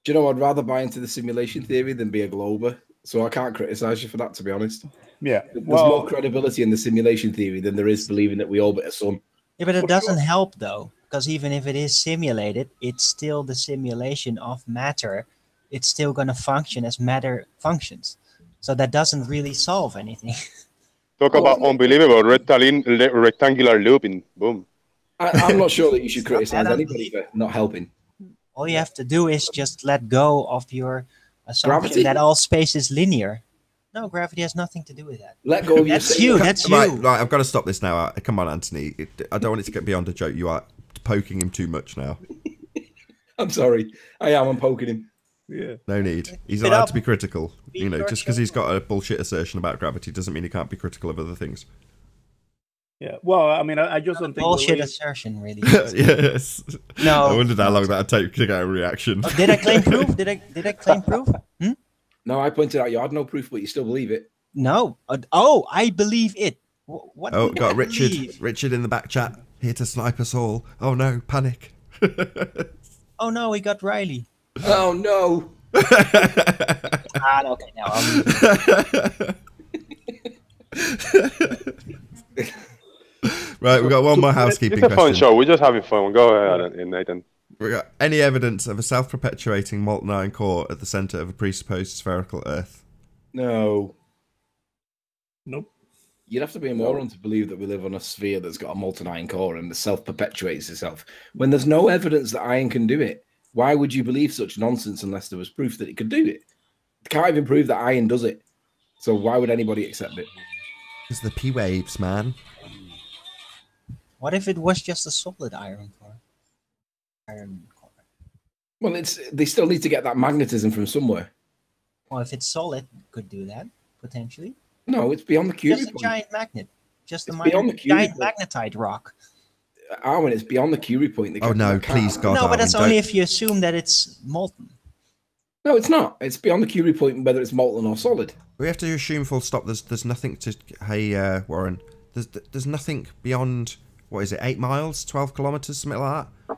Speaker 3: Do you know, I'd rather buy into the simulation theory than be a glober. So I can't criticize you for that, to be honest.
Speaker 9: Yeah.
Speaker 3: There's
Speaker 9: Well,
Speaker 3: more credibility in the simulation theory than there is believing that we orbit a sun.
Speaker 7: Yeah, but it doesn't help though, because even if it is simulated, it's still the simulation of matter. It's still going to function as matter functions. So that doesn't really solve anything.
Speaker 4: Talk about unbelievable rectangular looping. Boom.
Speaker 3: I'm not sure that you should
Speaker 7: It's not
Speaker 3: criticize
Speaker 7: that
Speaker 3: anybody for not helping.
Speaker 7: All you have to do is just let go of your assumption
Speaker 3: Gravity?
Speaker 7: that all space is linear. No, gravity has nothing to do with that.
Speaker 3: Let go of your
Speaker 7: That's you. That's you.
Speaker 2: Right, I've got to stop this now. Come on, Anthony. I don't want it to get beyond a joke. You are poking him too much now.
Speaker 3: I'm sorry. I'm poking him.
Speaker 9: Yeah.
Speaker 2: No need. He's
Speaker 7: Spit
Speaker 2: allowed
Speaker 7: up.
Speaker 2: to be critical.
Speaker 7: Be
Speaker 2: You know, just
Speaker 7: critical.
Speaker 2: because he's got a bullshit assertion about gravity doesn't mean he can't be critical of other things.
Speaker 9: Yeah. Well, I mean, I just don't think
Speaker 7: Bullshit
Speaker 9: we're
Speaker 7: assertion, really.
Speaker 2: Yes.
Speaker 7: No.
Speaker 2: I wondered how long that'd take to get a reaction.
Speaker 7: Oh, did I claim proof? Did I claim proof?
Speaker 3: No, I pointed out you had no proof, but you still believe it.
Speaker 7: No. I believe it. What?
Speaker 2: Oh,
Speaker 7: do
Speaker 2: got
Speaker 7: I
Speaker 2: Richard.
Speaker 7: believe?
Speaker 2: Richard in the back chat, here to snipe us all. Oh no, panic.
Speaker 7: Oh no, we got Riley.
Speaker 3: Oh no.
Speaker 7: Okay, now I'll
Speaker 2: Right, we've got one more housekeeping
Speaker 4: It's a fun
Speaker 2: question.
Speaker 4: show. We're just having fun. Go ahead, Nathan.
Speaker 2: We got any evidence of a self-perpetuating molten iron core at the center of a presupposed spherical Earth?
Speaker 3: No.
Speaker 9: Nope.
Speaker 3: You'd have to be a moron to believe that we live on a sphere that's got a molten iron core and self-perpetuates itself. When there's no evidence that iron can do it, why would you believe such nonsense unless there was proof that it could do it? It can't even prove that iron does it. So why would anybody accept it?
Speaker 2: It's the P waves, man.
Speaker 7: What if it was just a solid iron core?
Speaker 3: Well, they still need to get that magnetism from somewhere.
Speaker 7: Well, if it's solid, it could do that potentially.
Speaker 3: No, it's beyond the Curie
Speaker 7: Just a
Speaker 3: point.
Speaker 7: giant magnet. Just a
Speaker 3: It's beyond the Curie
Speaker 7: giant
Speaker 3: point.
Speaker 7: magnetite rock.
Speaker 3: Arwen, it's beyond the Curie point. They
Speaker 2: Oh
Speaker 3: can't-
Speaker 2: no,
Speaker 3: they can't-
Speaker 2: please God,
Speaker 7: No, but that's
Speaker 2: Arwen,
Speaker 7: only
Speaker 2: don't-
Speaker 7: if you assume that it's molten.
Speaker 3: No, it's not. It's beyond the Curie point whether it's molten or solid.
Speaker 2: We have to assume full stop. There's nothing to. Hey, Warren. There's nothing beyond. What is it? 8 miles, 12 kilometers, something like that.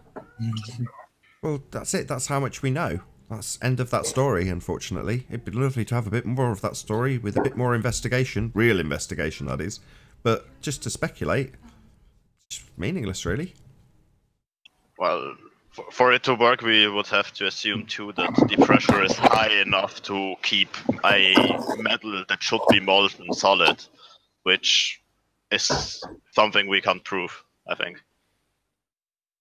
Speaker 2: Well, that's it. That's how much we know. That's end of that story. Unfortunately, it'd be lovely to have a bit more of that story with a bit more investigation, real investigation, that is. But just to speculate, it's meaningless, really.
Speaker 8: Well, for it to work, we would have to assume too that the pressure is high enough to keep a metal that should be molten solid, which is something we can't prove, I think.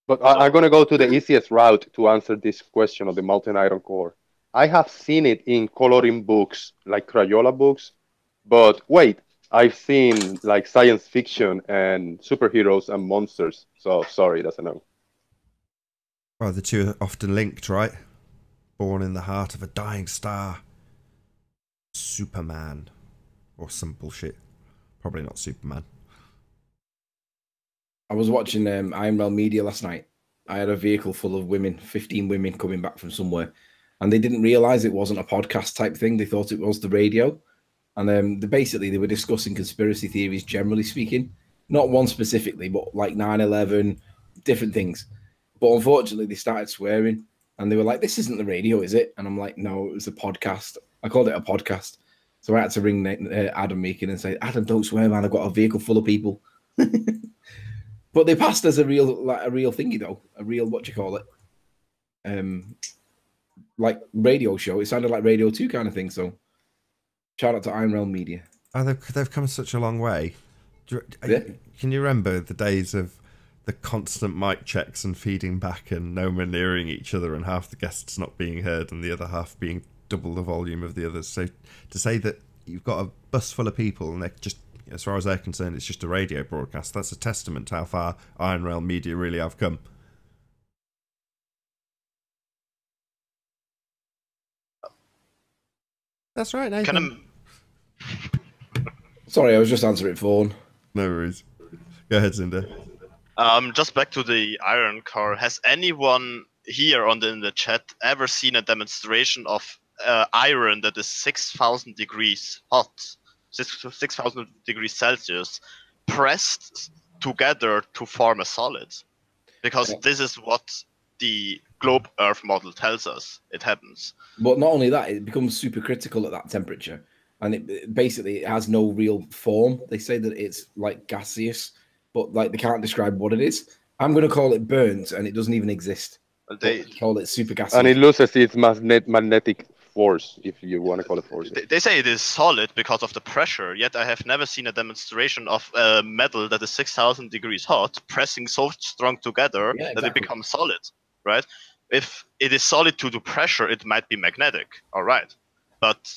Speaker 4: But I'm going to go to the easiest route to answer this question of the molten iron core. I have seen it in coloring books, like Crayola books. But wait, I've seen like science fiction and superheroes and monsters. So sorry, that's a no.
Speaker 2: Well, the two are often linked, right? Born in the heart of a dying star. Superman. Or some bullshit. Probably not Superman.
Speaker 3: I was watching IML Media last night. I had a vehicle full of women, 15 women coming back from somewhere, and they didn't realize it wasn't a podcast type thing. They thought it was the radio. And they were discussing conspiracy theories, generally speaking. Not one specifically, but like 9/11, different things. But unfortunately, they started swearing, and they were like, this isn't the radio, is it? And I'm like, no, it was a podcast. I called it a podcast. So I had to ring Adam Meakin and say, Adam, don't swear, man. I've got a vehicle full of people. But they passed as a real thingy, though. A real, like radio show. It sounded like Radio 2 kind of thing. So shout out to Iron Realm Media.
Speaker 2: Oh, they've come such a long way.
Speaker 3: Yeah.
Speaker 2: Can you remember the days of the constant mic checks and feeding back and no one nearing each other and half the guests not being heard and the other half being double the volume of the others? So to say that you've got a bus full of people and they're just, as far as they're concerned, it's just a radio broadcast, that's a testament to how far Iron Realm Media really have come. That's right, Nathan.
Speaker 3: Sorry, I was just answering phone.
Speaker 2: No worries. Go ahead, Cinder.
Speaker 8: Just back to the iron core. Has anyone here in the chat ever seen a demonstration of iron that is 6,000 degrees hot, 6,000 degrees Celsius, pressed together to form a solid? Because this is what the globe Earth model tells us it happens.
Speaker 3: But not only that, it becomes supercritical at that temperature, and it has no real form. They say that it's like gaseous, but like they can't describe what it is. I'm going to call it burnt, and it doesn't even exist.
Speaker 8: They
Speaker 3: call it super gaseous,
Speaker 4: and it loses its magnetic force, if you want to call it force.
Speaker 8: They say it is solid because of the pressure, yet I have never seen a demonstration of a metal that is 6,000 degrees hot pressing so strong together that it becomes solid, right? If it is solid due to pressure, it might be magnetic, all right. But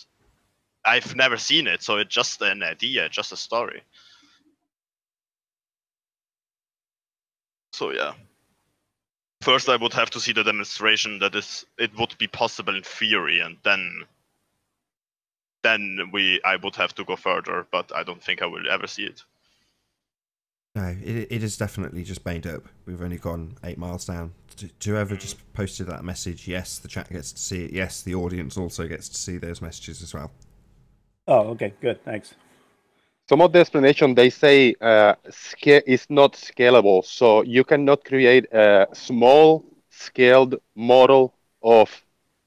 Speaker 8: I've never seen it, so it's just an idea, just a story. So yeah. First, I would have to see the demonstration that it would be possible in theory, and then I would have to go further. But I don't think I will ever see it.
Speaker 2: No, it is definitely just made up. We've only gone 8 miles down. To whoever just posted that message, yes, the chat gets to see it. Yes, the audience also gets to see those messages as well.
Speaker 9: Oh, okay, good, thanks.
Speaker 4: Some of the explanation, they say is not scalable, so you cannot create a small scaled model of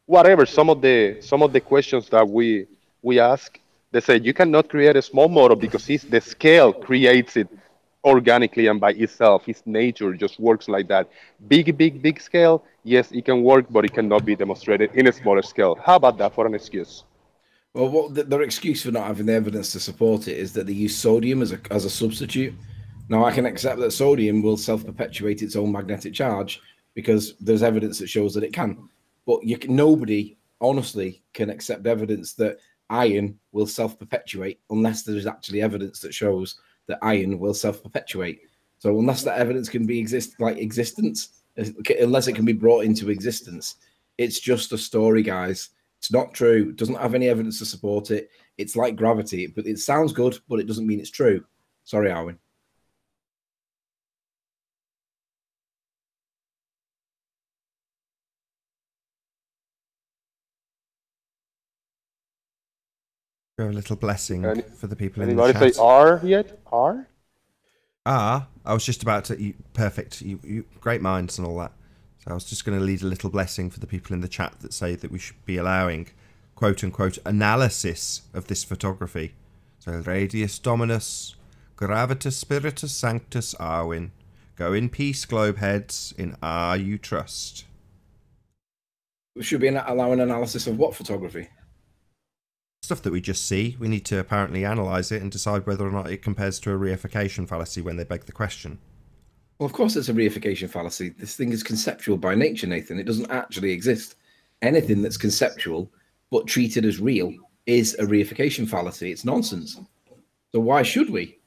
Speaker 4: whatever. Some of the questions that we ask, they say you cannot create a small model because the scale creates it organically and by itself. Its nature just works like that. Big scale, yes, it can work, but it cannot be demonstrated in a smaller scale. How about that for an excuse?
Speaker 3: Well, their excuse for not having the evidence to support it is that they use sodium as a substitute. Now, I can accept that sodium will self-perpetuate its own magnetic charge because there's evidence that shows that it can. But nobody, honestly, can accept evidence that iron will self-perpetuate unless there's actually evidence that shows that iron will self-perpetuate. So unless that evidence can be existence, unless it can be brought into existence, it's just a story, guys. It's not true. It doesn't have any evidence to support it. It's like gravity, but it sounds good, but it doesn't mean it's true. Sorry, Arwin.
Speaker 2: We have a little blessing for the people in the chat.
Speaker 4: Anybody say R yet? R?
Speaker 2: I was just about to. Perfect. You great minds and all that. So I was just going to lead a little blessing for the people in the chat that say that we should be allowing, quote unquote, analysis of this photography. So Radius Dominus, Gravitas Spiritus Sanctus Arwin. Go in peace, globeheads. In R you trust.
Speaker 3: We should be allowing analysis of what photography?
Speaker 2: Stuff that we just see. We need to apparently analyse it and decide whether or not it compares to a reification fallacy when they beg the question.
Speaker 3: Well, of course it's a reification fallacy. This thing is conceptual by nature, Nathan. It doesn't actually exist. Anything that's conceptual but treated as real is a reification fallacy. It's nonsense. So why should we?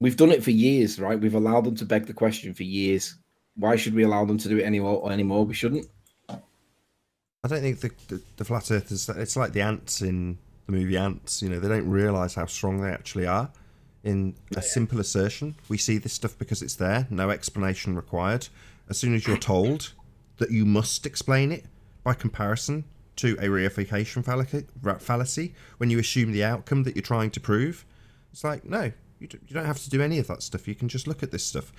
Speaker 3: We've done it for years, right? We've allowed them to beg the question for years. Why should we allow them to do it anymore? We shouldn't.
Speaker 2: I don't think the flat earthers, it's like the ants in the movie Ants, you know, they don't realise how strong they actually are. In a simple assertion, we see this stuff because it's there, no explanation required. As soon as you're told that you must explain it by comparison to a reification fallacy, when you assume the outcome that you're trying to prove, it's like, no, you don't have to do any of that stuff. You can just look at this stuff.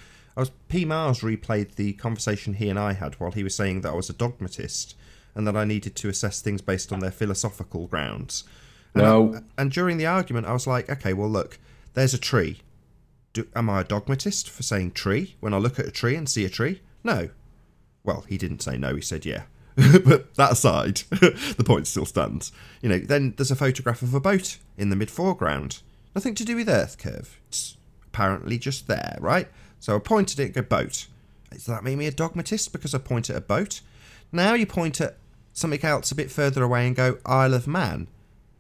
Speaker 2: P. Mars replayed the conversation he and I had while he was saying that I was a dogmatist and that I needed to assess things based on their philosophical grounds. And during the argument, I was like, okay, well, look, there's a tree. Am I a dogmatist for saying tree when I look at a tree and see a tree? No. Well, he didn't say no, he said yeah. But that aside, the point still stands. You know, then there's a photograph of a boat in the mid-foreground. Nothing to do with Earth curve. It's apparently just there, right? So I pointed at it and go, boat. Does that make me a dogmatist because I point at a boat? Now you point at something else a bit further away and go, Isle of Man.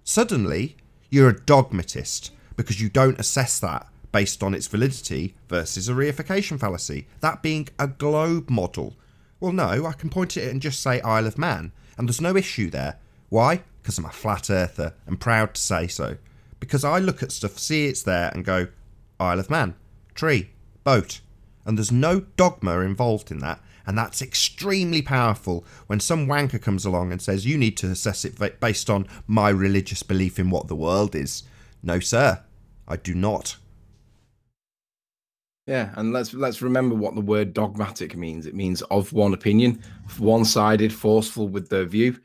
Speaker 2: Suddenly, you're a dogmatist because you don't assess that based on its validity versus a reification fallacy. That being a globe model. Well, no, I can point at it and just say Isle of Man, and there's no issue there. Why? Because I'm a flat earther and proud to say so. Because I look at stuff, see it's there, and go, Isle of Man, tree, boat. And there's no dogma involved in that. And that's extremely powerful when some wanker comes along and says, you need to assess it based on my religious belief in what the world is. No, sir, I do not.
Speaker 3: Yeah, and let's remember what the word dogmatic means. It means of one opinion, one-sided, forceful with their view.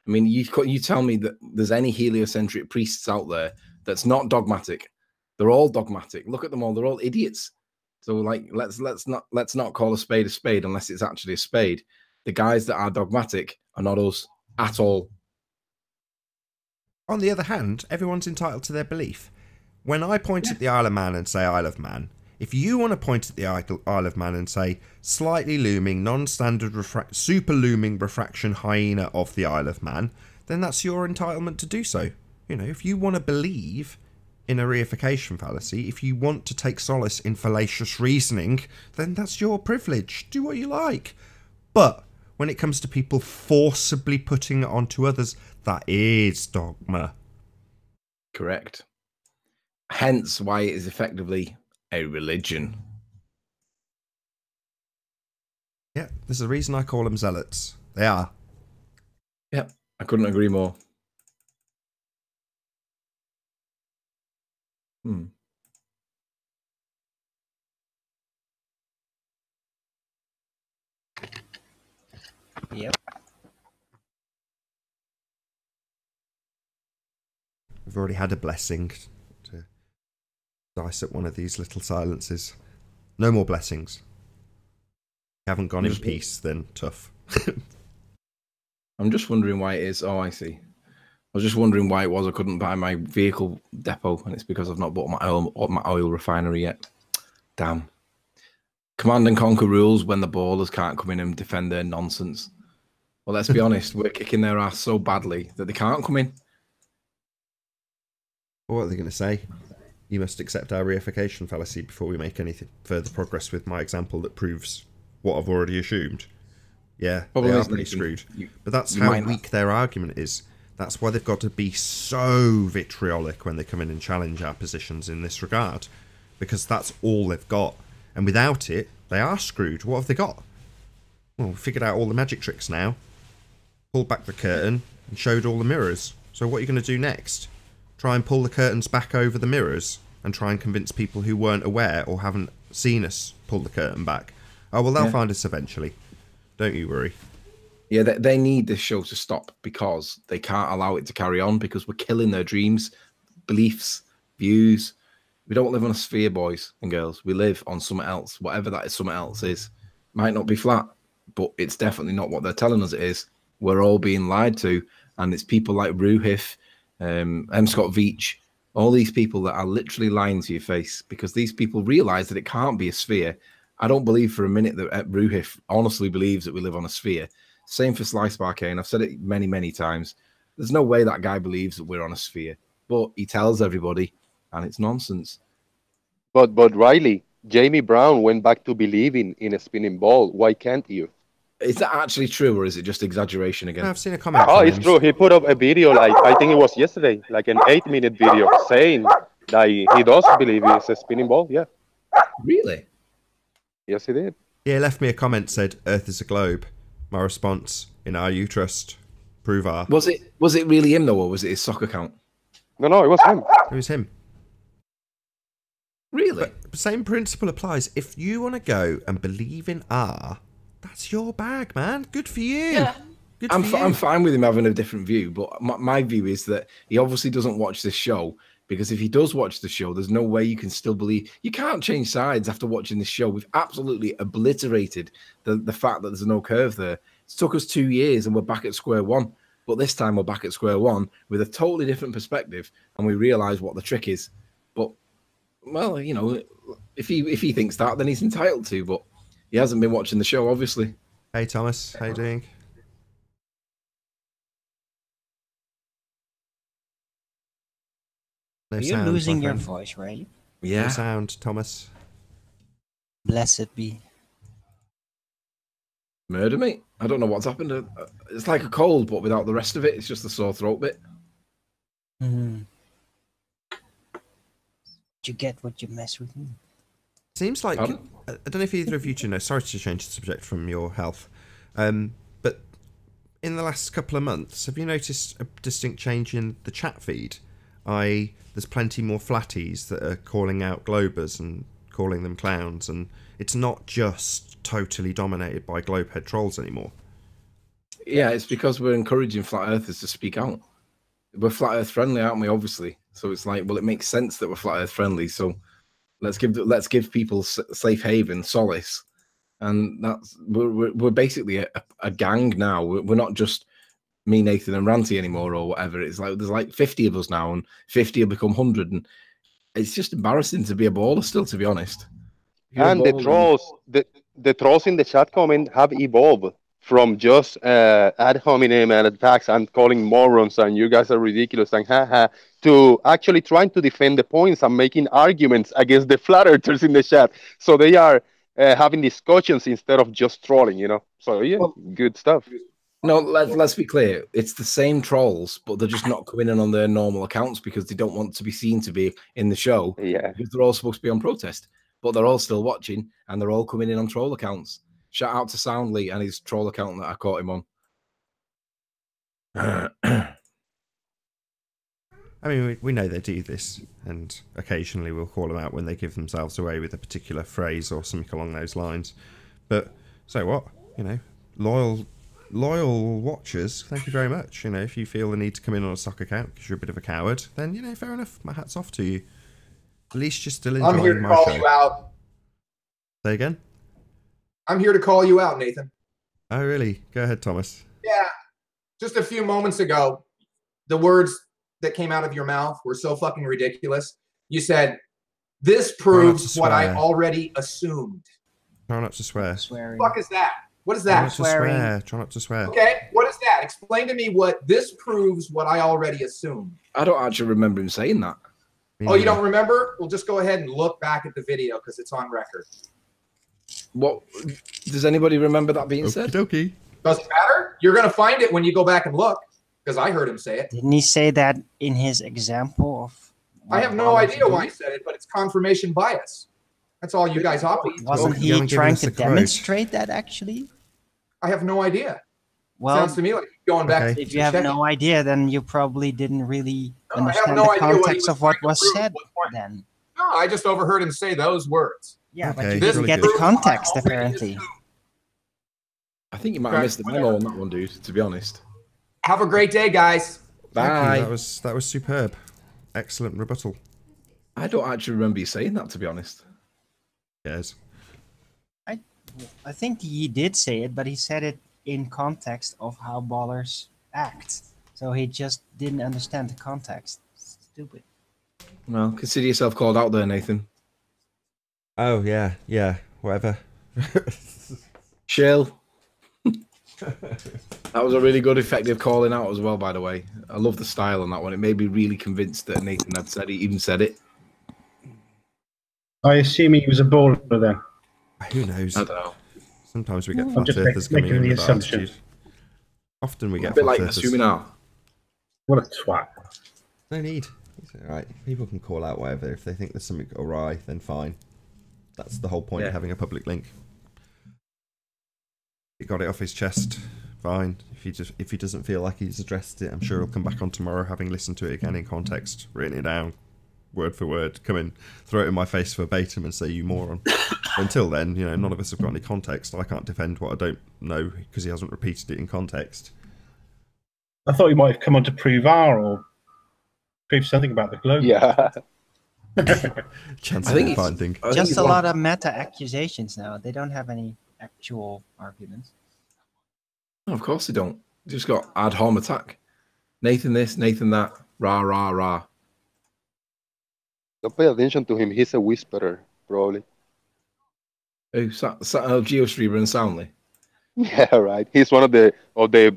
Speaker 3: I mean, you tell me that there's any heliocentric priests out there that's not dogmatic. They're all dogmatic. Look at them all. They're all idiots. So, like, let's not call a spade unless it's actually a spade. The guys that are dogmatic are not us at all.
Speaker 2: On the other hand, everyone's entitled to their belief. When I point at the Isle of Man and say Isle of Man, If you want to point at the Isle of Man and say, slightly looming, non-standard super looming refraction hyena of the Isle of Man, then that's your entitlement to do so. You know, if you want to believe in a reification fallacy, if you want to take solace in fallacious reasoning, then that's your privilege. Do what you like. But when it comes to people forcibly putting it onto others, that is dogma.
Speaker 3: Correct. Hence why it is effectively a religion.
Speaker 2: Yeah, there's a reason I call them zealots. They are.
Speaker 3: Yep, I couldn't agree more.
Speaker 7: Yep.
Speaker 2: We've already had a blessing to dice at one of these little silences. No more blessings. If you haven't gone in peace, then tough.
Speaker 3: I'm just wondering why it is. Oh, I see. I was just wondering why it was I couldn't buy my vehicle depot, and it's because I've not bought my oil refinery yet. Damn. Command and conquer rules when the ballers can't come in and defend their nonsense. Well, let's be honest, we're kicking their ass so badly that they can't come in.
Speaker 2: What are they going to say? You must accept our reification fallacy before we make any further progress with my example that proves what I've already assumed. Yeah,
Speaker 3: Probably
Speaker 2: they are pretty screwed. But that's how weak their argument is. That's why they've got to be so vitriolic when they come in and challenge our positions in this regard. Because that's all they've got. And without it, they are screwed. What have they got? Well, we figured out all the magic tricks now. Pulled back the curtain and showed all the mirrors. So what are you going to do next? Try and pull the curtains back over the mirrors and try and convince people who weren't aware or haven't seen us pull the curtain back. Oh, well, they'll find us eventually. Don't you worry.
Speaker 3: Yeah, they need this show to stop because they can't allow it to carry on because we're killing their dreams, beliefs, views. We don't live on a sphere, boys and girls. We live on something else, whatever that is, something else is. Might not be flat, but it's definitely not what they're telling us it is. We're all being lied to, and it's people like Ruhif, M. Scott Veach, all these people that are literally lying to your face because these people realize that it can't be a sphere. I don't believe for a minute that Ruhif honestly believes that we live on a sphere. Same for Slice Barcane. I've said it many, many times. There's no way that guy believes that we're on a sphere, but he tells everybody, and it's nonsense.
Speaker 4: But Riley, Jamie Brown went back to believing in a spinning ball. Why can't you?
Speaker 3: Is that actually true, or is it just exaggeration again?
Speaker 2: I've seen a comment.
Speaker 4: Oh, it's true. He put up a video, like I think it was yesterday, like an 8-minute video saying that he does believe it's a spinning ball. Yeah.
Speaker 3: Really?
Speaker 4: Yes, he did.
Speaker 2: Yeah, he left me a comment, said, Earth is a globe. My response, in our you trust. Prove our.
Speaker 3: Was it really him, though, or was it his soccer account?
Speaker 4: No, it was him.
Speaker 2: It was him.
Speaker 3: Really?
Speaker 2: But the same principle applies. If you want to go and believe in R, that's your bag, man. Good for you.
Speaker 3: Yeah.
Speaker 2: Good for you.
Speaker 3: I'm fine with him having a different view, but my view is that he obviously doesn't watch this show, because if he does watch the show, there's no way you can still believe. You can't change sides after watching this show. We've absolutely obliterated the fact that there's no curve there. It took us 2 years and we're back at square one. But this time we're back at square one with a totally different perspective, and we realise what the trick is. But, well, you know, if he thinks that, then he's entitled to, but he hasn't been watching the show, obviously.
Speaker 2: Hey, Thomas. How you doing? No
Speaker 7: You're
Speaker 2: sound,
Speaker 7: losing
Speaker 2: my
Speaker 7: your
Speaker 2: friend.
Speaker 7: voice, right?
Speaker 3: Yeah.
Speaker 2: No sound, Thomas.
Speaker 7: Blessed be.
Speaker 3: Murder me. I don't know what's happened. It's like a cold, but without the rest of it. It's just the sore throat bit.
Speaker 7: You get what you mess with me.
Speaker 2: Seems like,
Speaker 3: Pardon?
Speaker 2: I don't know if either of you two know, sorry to change the subject from your health, but in the last couple of months, have you noticed a distinct change in the chat feed? There's plenty more flatties that are calling out Globers and calling them clowns, and it's not just totally dominated by Globehead trolls anymore.
Speaker 3: Yeah, it's because we're encouraging flat earthers to speak out. We're flat earth friendly, aren't we? Obviously. So it's like, well, it makes sense that we're flat earth friendly. So let's give people safe haven, solace, and we're basically a gang now. We're not just me, Nathan, and Ranty anymore, or whatever. It's like there's like 50 of us now, and 50 will become 100, and it's just embarrassing to be a baller still, to be honest.
Speaker 4: And the trolls, the trolls in the chat comment have evolved from just ad hominem and attacks and calling morons and you guys are ridiculous and haha to actually trying to defend the points and making arguments against the flat earthers in the chat. So they are having discussions instead of just trolling, you know. So yeah, good stuff.
Speaker 3: No, let's be clear. It's the same trolls, but they're just not coming in on their normal accounts because they don't want to be seen to be in the show.
Speaker 4: Yeah.
Speaker 3: Because they're all supposed to be on protest, but they're all still watching and they're all coming in on troll accounts. Shout out to Soundly and his troll account that I caught him on.
Speaker 2: I mean, we know they do this, and occasionally we'll call them out when they give themselves away with a particular phrase or something along those lines. But so what? You know, loyal watchers, thank you very much. You know, if you feel the need to come in on a stock account because you're a bit of a coward, then, you know, fair enough. My hat's off to you. At least you're still enjoying
Speaker 10: I'm here to
Speaker 2: my
Speaker 10: call
Speaker 2: show.
Speaker 10: you out.
Speaker 2: Say again?
Speaker 10: I'm here to call you out, Nathan.
Speaker 2: Oh, really? Go ahead, Thomas.
Speaker 10: Yeah. Just a few moments ago, the words that came out of your mouth were so fucking ridiculous. You said, this proves what I already assumed.
Speaker 2: Try not to swear.
Speaker 7: Swearing.
Speaker 10: What the fuck is that? What is that?
Speaker 2: Try not to swear. Try not to swear.
Speaker 10: Okay, what is that? Explain to me what this proves what I already assumed.
Speaker 3: I don't actually remember him saying that.
Speaker 10: Oh, you don't remember? Well, just go ahead and look back at the video because it's on record.
Speaker 3: What does anybody remember that being said?
Speaker 2: Okey-dokey.
Speaker 10: Doesn't matter. You're going to find it when you go back and look because I heard him say it.
Speaker 7: Didn't he say that in his example of?
Speaker 10: I have no idea why he said it, but it's confirmation bias. That's all you guys operate.
Speaker 7: Wasn't he trying to demonstrate that actually?
Speaker 10: I have no idea.
Speaker 7: Well,
Speaker 10: sounds to me like going back.
Speaker 7: If you have no idea, then you probably didn't really understand
Speaker 10: no
Speaker 7: the
Speaker 10: idea what he
Speaker 7: context
Speaker 10: was
Speaker 7: of what
Speaker 10: trying to
Speaker 7: was
Speaker 10: prove
Speaker 7: said
Speaker 10: at what
Speaker 7: then.
Speaker 10: No, I just overheard him say those words.
Speaker 7: Yeah, but
Speaker 2: Okay,
Speaker 7: you
Speaker 2: really
Speaker 7: didn't get
Speaker 2: good.
Speaker 7: the context apparently.
Speaker 3: I think you might have missed the memo on that one, dude, to be honest.
Speaker 10: Have a great day, guys.
Speaker 3: Bye.
Speaker 2: That was superb. Excellent rebuttal.
Speaker 3: I don't actually remember you saying that, to be honest.
Speaker 2: Yes.
Speaker 7: I think he did say it, but he said it in context of how ballers act. So he just didn't understand the context. Stupid.
Speaker 3: Well, consider yourself called out there, Nathan.
Speaker 2: Oh, yeah, whatever.
Speaker 3: Chill. That was a really good, effective calling out as well, by the way. I love the style on that one. It made me really convinced that Nathan had said it, even said it.
Speaker 9: I assume he was a baller then.
Speaker 2: Who knows?
Speaker 3: I don't know.
Speaker 2: Sometimes we get
Speaker 9: I'm
Speaker 2: flat
Speaker 9: just
Speaker 2: earthers coming
Speaker 9: making
Speaker 2: in
Speaker 9: the
Speaker 2: with
Speaker 9: assumption.
Speaker 2: attitude. Often we get
Speaker 3: A bit
Speaker 2: flat
Speaker 3: like
Speaker 2: earthers.
Speaker 3: assuming now.
Speaker 9: What a twat.
Speaker 2: No need. It's all right. People can call out whatever. If they think there's something awry, then fine. That's the whole point of having a public link. He got it off his chest. Fine. If he doesn't feel like he's addressed it, I'm sure he'll come back on tomorrow, having listened to it again in context, written it down, word for word, come in, throw it in my face verbatim, and say, "You moron." Until then, you know, none of us have got any context. I can't defend what I don't know because he hasn't repeated it in context.
Speaker 9: I thought he might have come on to prove or prove something about the globe.
Speaker 4: Yeah.
Speaker 2: Chance of it fine thing.
Speaker 7: Just a lot of meta accusations now. They don't have any actual arguments.
Speaker 3: No, of course they don't. They just got ad hom attack. Nathan this, Nathan that. Rah, rah, rah.
Speaker 4: Don't pay attention to him. He's a whisperer, probably.
Speaker 3: Who? GeoStreamer and Soundly.
Speaker 4: Yeah, right. He's one of the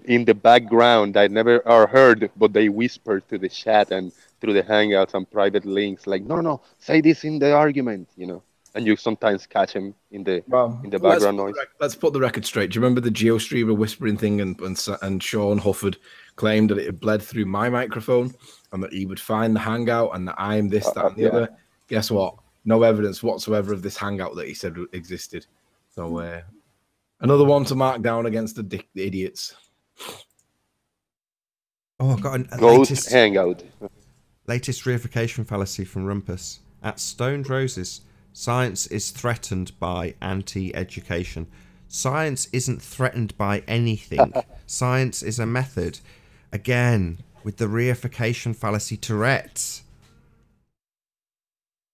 Speaker 4: in the background that never are heard, but they whisper to the chat and through the hangouts and private links, like, no, say this in the argument, you know. And you sometimes catch him in the background noise.
Speaker 3: Let's put the record straight. Do you remember the GeoStreamer whispering thing? And Sean Hufford claimed that it had bled through my microphone and that he would find the hangout and that I am this, that, and the other. Guess what? No evidence whatsoever of this hangout that he said existed. So another one to mark down against the idiots.
Speaker 2: Oh, I've got a
Speaker 4: Ghost hangout.
Speaker 2: Latest reification fallacy from Rumpus. At Stoned Roses, science is threatened by anti-education. Science isn't threatened by anything. Science is a method. Again, with the reification fallacy Tourette's.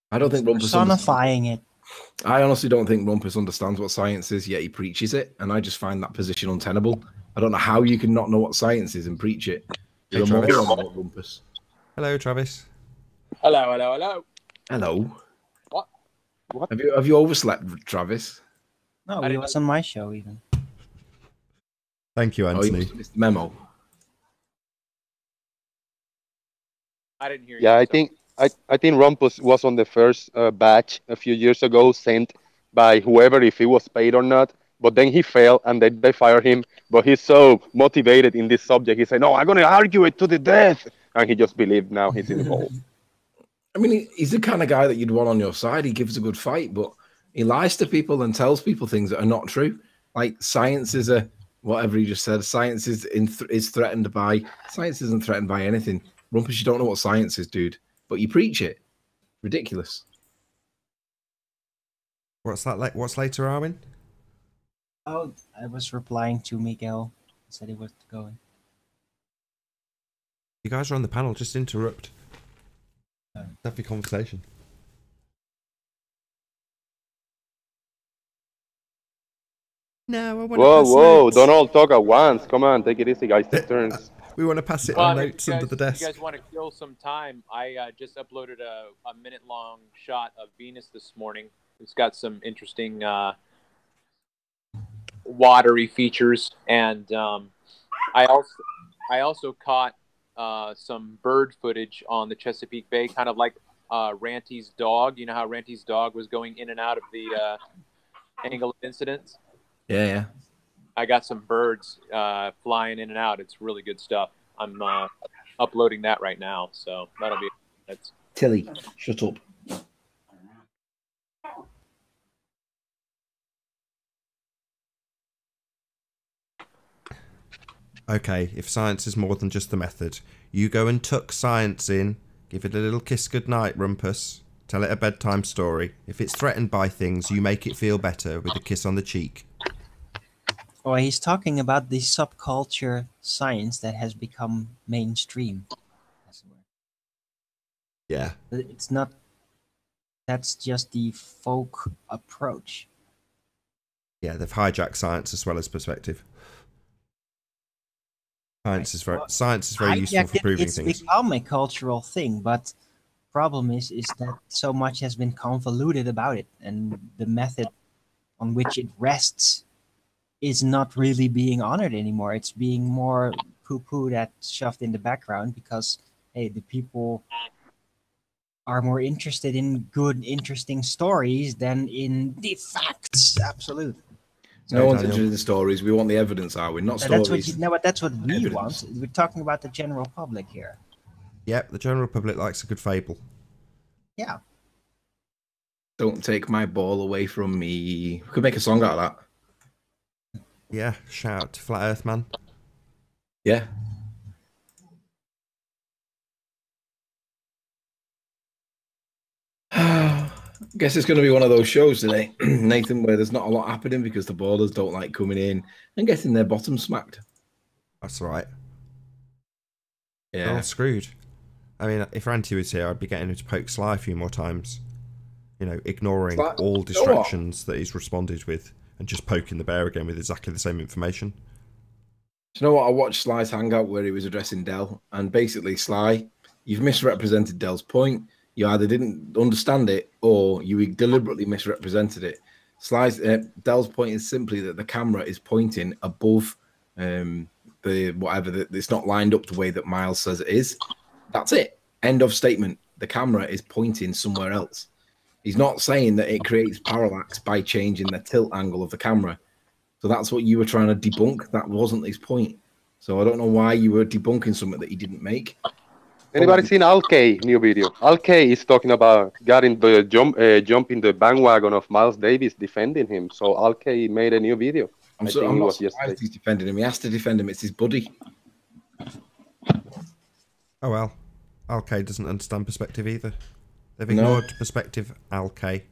Speaker 3: I don't think Rumpus
Speaker 7: personifying it.
Speaker 3: I honestly don't think Rumpus understands what science is, yet he preaches it, and I just find that position untenable. I don't know how you can not know what science is and preach it.
Speaker 2: Hey, Travis.
Speaker 3: Rumpus.
Speaker 2: Hello, Travis.
Speaker 11: Hello.
Speaker 3: Hello.
Speaker 11: What?
Speaker 4: What?
Speaker 3: Have you overslept, Travis?
Speaker 7: No, he was on my show even.
Speaker 2: Thank you, Anthony.
Speaker 3: Oh, it's the memo.
Speaker 11: I didn't hear you.
Speaker 4: Yeah, I think Rumpus was on the first batch a few years ago, sent by whoever, if he was paid or not. But then he failed, and then they fired him. But he's so motivated in this subject. He said, "No, I'm gonna argue it to the death," and he just believed now he's in the bowl.
Speaker 3: I mean, he's the kind of guy that you'd want on your side. He gives a good fight, but he lies to people and tells people things that are not true. Like science is whatever he just said. Science is threatened by. Science isn't threatened by anything. Rumpus, you don't know what science is, dude. But you preach it. Ridiculous.
Speaker 2: What's that like? What's later, Arwen?
Speaker 7: Oh, I was replying to Miguel. He said he was going.
Speaker 2: You guys are on the panel. Just interrupt. Have your conversation. No, I want
Speaker 4: Whoa,
Speaker 2: to pass
Speaker 4: whoa!
Speaker 2: notes.
Speaker 4: Don't all talk at once. Come on, take it easy, guys. Take turns.
Speaker 2: We want to pass it
Speaker 11: Well,
Speaker 2: on
Speaker 11: if
Speaker 2: notes
Speaker 11: you guys,
Speaker 2: under the desk.
Speaker 11: If you guys want to kill some time, I just uploaded a minute-long shot of Venus this morning. It's got some interesting watery features, and I also caught some bird footage on the Chesapeake Bay, kind of like Ranty's dog. You know how Ranty's dog was going in and out of the angle of incidents?
Speaker 3: Yeah.
Speaker 11: I got some birds flying in and out. It's really good stuff. I'm uploading that right now, so that'll be. That's
Speaker 3: Tilly, shut up.
Speaker 2: Okay, if science is more than just the method, you go and tuck science in, give it a little kiss goodnight, Rumpus. Tell it a bedtime story. If it's threatened by things, you make it feel better with a kiss on the cheek.
Speaker 7: Oh, he's talking about the subculture science that has become mainstream.
Speaker 2: Yeah.
Speaker 7: It's not. That's just the folk approach.
Speaker 2: Yeah, they've hijacked science as well as perspective. Science is very useful for proving things.
Speaker 7: It's become a cultural thing, but problem is that so much has been convoluted about it, and the method on which it rests is not really being honored anymore. It's being more poo-pooed at, shoved in the background because, hey, the people are more interested in good, interesting stories than in the facts. Absolutely.
Speaker 3: No one's interested in the stories. We want the evidence, are we? Not stories.
Speaker 7: But that's what we
Speaker 3: Evidence.
Speaker 7: want. We're talking about the general public here.
Speaker 2: Yep, the general public likes a good fable.
Speaker 7: Yeah.
Speaker 3: Don't take my ball away from me. We could make a song out of that.
Speaker 2: Yeah, shout out to Flat Earth Man.
Speaker 3: Yeah. I guess it's going to be one of those shows today, Nathan, where there's not a lot happening because the ballers don't like coming in and getting their bottom smacked.
Speaker 2: That's right.
Speaker 3: Yeah.
Speaker 2: They're all screwed. I mean, if Ranty was here, I'd be getting him to poke Sly a few more times. You know, ignoring
Speaker 3: Sly,
Speaker 2: all distractions that he's responded with and just poking the bear again with exactly the same information.
Speaker 3: Do you know what? I watched Sly's hangout where he was addressing Dell, and basically, Sly, you've misrepresented Dell's point. You either didn't understand it or you deliberately misrepresented it. Sly's Dell's point is simply that the camera is pointing above it's not lined up the way that Miles says it is. That's it. End of statement. The camera is pointing somewhere else. He's not saying that it creates parallax by changing the tilt angle of the camera. So that's what you were trying to debunk. That wasn't his point. So I don't know why you were debunking something that he didn't make.
Speaker 4: Anybody seen Al K new video? Al K is talking about getting the jump in the bandwagon of Miles Davis defending him. So Al K made a new video.
Speaker 3: I'm not surprised he's defending him. He has to defend him. It's his buddy.
Speaker 2: Oh well, Al K doesn't understand perspective either. They've ignored perspective, Al K.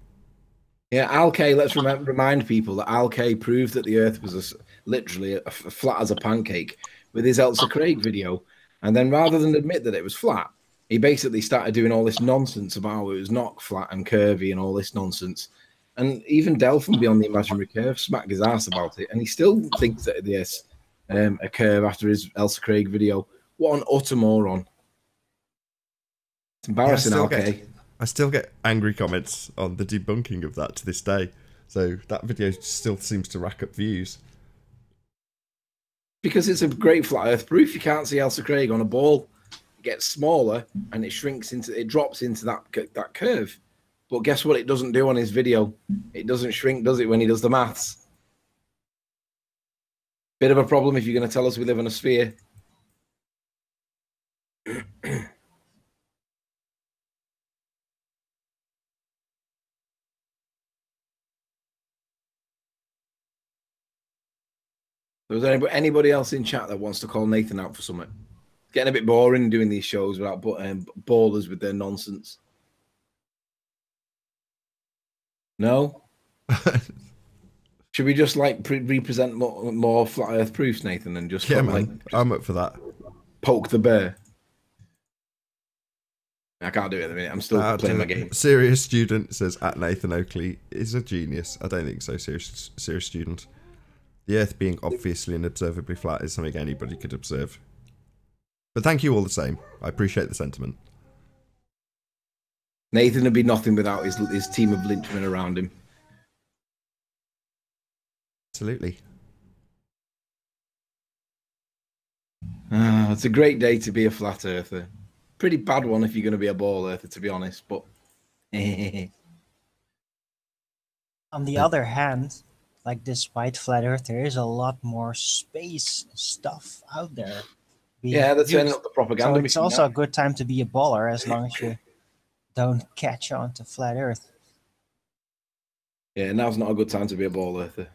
Speaker 3: Yeah, Al K, let's remind people that Al K proved that the Earth was literally flat as a pancake with his Elsa Craig video. And then rather than admit that it was flat, he basically started doing all this nonsense about how it was not flat and curvy and all this nonsense. And even Del from Beyond the Imaginary Curve smacked his ass about it. And he still thinks that it is a curve after his Elsa Craig video. What an utter moron. It's embarrassing, Al K.
Speaker 2: I still get angry comments on the debunking of that to this day. So that video still seems to rack up views.
Speaker 3: Because it's a great flat Earth proof. You can't see Elsa Craig on a ball. It gets smaller and it shrinks into, it drops into that curve. But guess what? It doesn't do on his video. It doesn't shrink, does it, when he does the maths? Bit of a problem if you're going to tell us we live in a sphere. Was there anybody else in chat that wants to call Nathan out for something? It's getting a bit boring doing these shows without ballers with their nonsense. No? Should we just like represent more flat Earth proofs, Nathan, and just
Speaker 2: man,
Speaker 3: like
Speaker 2: I'm up for that.
Speaker 3: Poke the bear. I can't do it at the minute. I'm still playing my game.
Speaker 2: Serious student says at Nathan Oakley is a genius. I don't think so. Serious student. The Earth being obviously and observably flat is something anybody could observe. But thank you all the same. I appreciate the sentiment.
Speaker 3: Nathan would be nothing without his team of lynchmen around him.
Speaker 2: Absolutely.
Speaker 3: It's a great day to be a flat earther. Pretty bad one if you're going to be a ball earther, to be honest. But
Speaker 7: on the other hand, like this white flat earth, there is a lot more space stuff out there.
Speaker 3: Yeah, they're turning up the propaganda.
Speaker 7: So it's also a good time to be a baller as long as you don't catch on to flat earth.
Speaker 3: Yeah, now's not a good time to be a ball earther.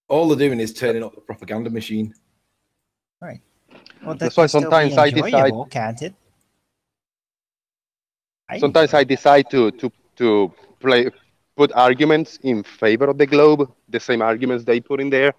Speaker 3: All they're doing is turning up the propaganda machine.
Speaker 7: Right. Well,
Speaker 4: that's why sometimes I decide,
Speaker 7: can't it?
Speaker 4: Sometimes I decide to put arguments in favor of the globe, the same arguments they put in there,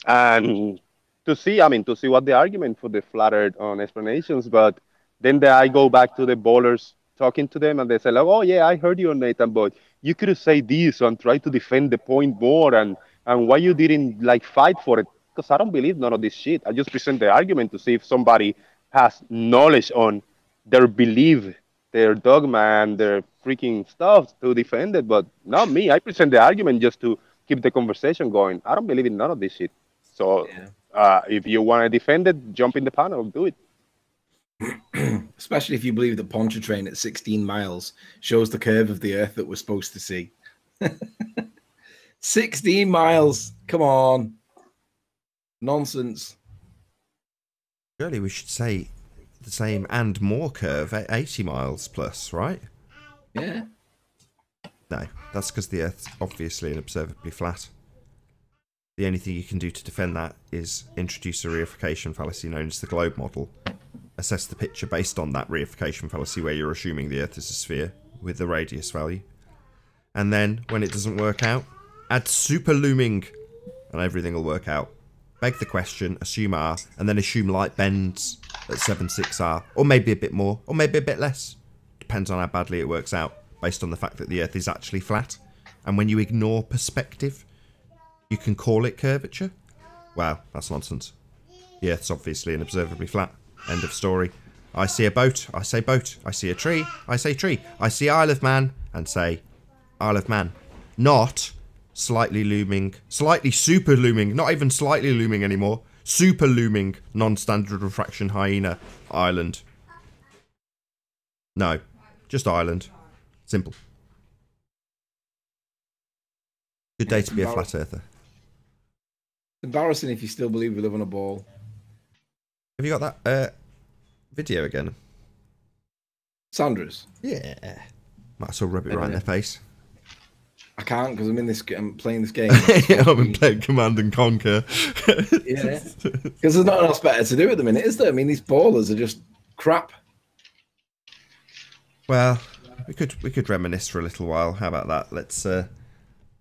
Speaker 4: and to see what the argument for the flat earth on explanations. But then I go back to the ballers talking to them, and they say like, "Oh yeah, I heard you, Nathan, but you could have said this and try to defend the point more, and why you didn't like fight for it?" Because I don't believe none of this shit. I just present the argument to see if somebody has knowledge on their belief, their dogma, and their freaking stuff to defend it. But not me. I present the argument just to keep the conversation going. I don't believe in none of this shit. So if you want to defend it, jump in the panel, do it.
Speaker 3: Especially if you believe that Pontchartrain at 16 miles shows the curve of the Earth that we're supposed to see. 16 miles. Come on. Nonsense.
Speaker 2: Surely we should say the same and more curve at 80 miles plus, right?
Speaker 3: Yeah.
Speaker 2: No, that's because the Earth's obviously and observably flat. The only thing you can do to defend that is introduce a reification fallacy known as the globe model. Assess the picture based on that reification fallacy where you're assuming the Earth is a sphere with the radius value. And then, when it doesn't work out, add super looming and everything will work out. Beg the question, assume R, and then assume light bends at 7.6 R, or maybe a bit more, or maybe a bit less. Depends on how badly it works out, based on the fact that the Earth is actually flat. And when you ignore perspective, you can call it curvature. Wow, that's nonsense. The Earth's obviously and observably flat. End of story. I see a boat, I say boat. I see a tree, I say tree. I see Isle of Man, and say Isle of Man. Not slightly looming, slightly super looming, not even slightly looming anymore, super looming non-standard refraction hyena island. No, just island. Simple. Good day to be a flat earther.
Speaker 3: Embarrassing if you still believe we live on a ball.
Speaker 2: Have you got that video again?
Speaker 3: Sandra's?
Speaker 2: Yeah. Might as well rub it right in their face.
Speaker 3: I can't because I'm playing this game.
Speaker 2: I'm playing Command and Conquer.
Speaker 3: Yeah, because there's not enough better to do at the minute, is there? I mean, these ballers are just crap.
Speaker 2: Well, we could reminisce for a little while. How about that? Let's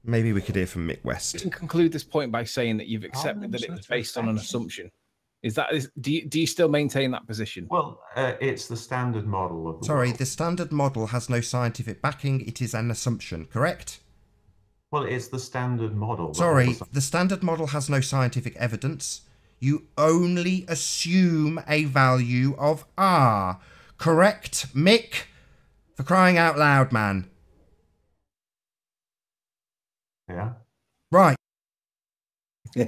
Speaker 2: maybe we could hear from Mick West.
Speaker 5: You can conclude this point by saying that you've accepted that it was based on an assumption. Do you still maintain that position?
Speaker 6: Well, it's the standard model of the
Speaker 2: Sorry,
Speaker 6: world.
Speaker 2: the standard model has no scientific backing. It is an assumption, correct?
Speaker 6: Well, it's the standard model.
Speaker 2: Sorry, the standard model has no scientific evidence. You only assume a value of R. Correct, Mick? For crying out loud, man.
Speaker 6: Yeah.
Speaker 2: Right.
Speaker 3: So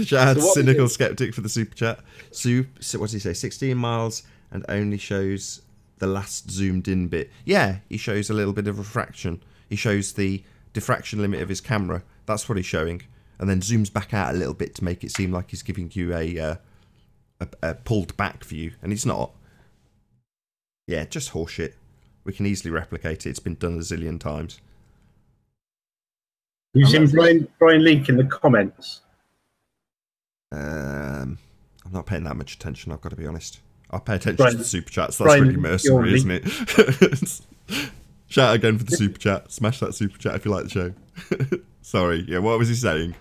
Speaker 2: Chad,
Speaker 3: what
Speaker 2: cynical skeptic for the super chat. What does he say? 16 miles and only shows the last zoomed in bit. Yeah, he shows a little bit of refraction. He shows the diffraction limit of his camera. That's what he's showing. And then zooms back out a little bit to make it seem like he's giving you a pulled back view. And he's not. Yeah, just horseshit. We can easily replicate it. It's been done a zillion times.
Speaker 12: You've seen Brian Link in the comments.
Speaker 2: I'm not paying that much attention, I've got to be honest. I'll pay attention to the super chats. That's
Speaker 12: Brian,
Speaker 2: really mercenary, isn't it? Shout again for the super chat. Smash that super chat if you like the show. Sorry, yeah, what was he saying?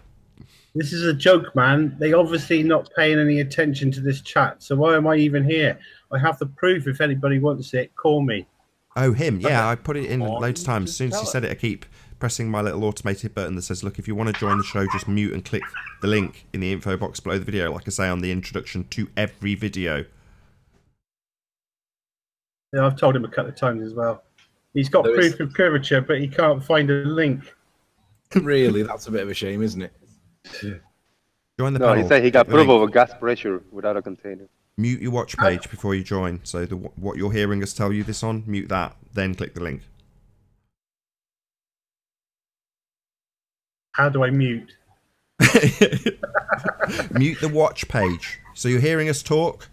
Speaker 12: This is a joke, man. They obviously not paying any attention to this chat. So why am I even here? I have the proof. If anybody wants it, call me.
Speaker 2: Oh, him. Yeah, I put it in loads of times. As soon as he said it, I keep pressing my little automated button that says, look, if you want to join the show, just mute and click the link in the info box below the video, like I say on the introduction to every video.
Speaker 12: Yeah, I've told him a couple of times as well. He's got proof of curvature, but he can't find a link.
Speaker 3: Really, that's a bit of a shame, isn't it?
Speaker 2: Join the
Speaker 4: No,
Speaker 2: panel.
Speaker 4: he said he got
Speaker 2: Click the
Speaker 4: proof
Speaker 2: link.
Speaker 4: of a gas pressure without a container.
Speaker 2: Mute your watch page before you join. So what you're hearing us tell you this on, mute that, then click the link.
Speaker 12: How do I mute?
Speaker 2: Mute the watch page. So you're hearing us talk.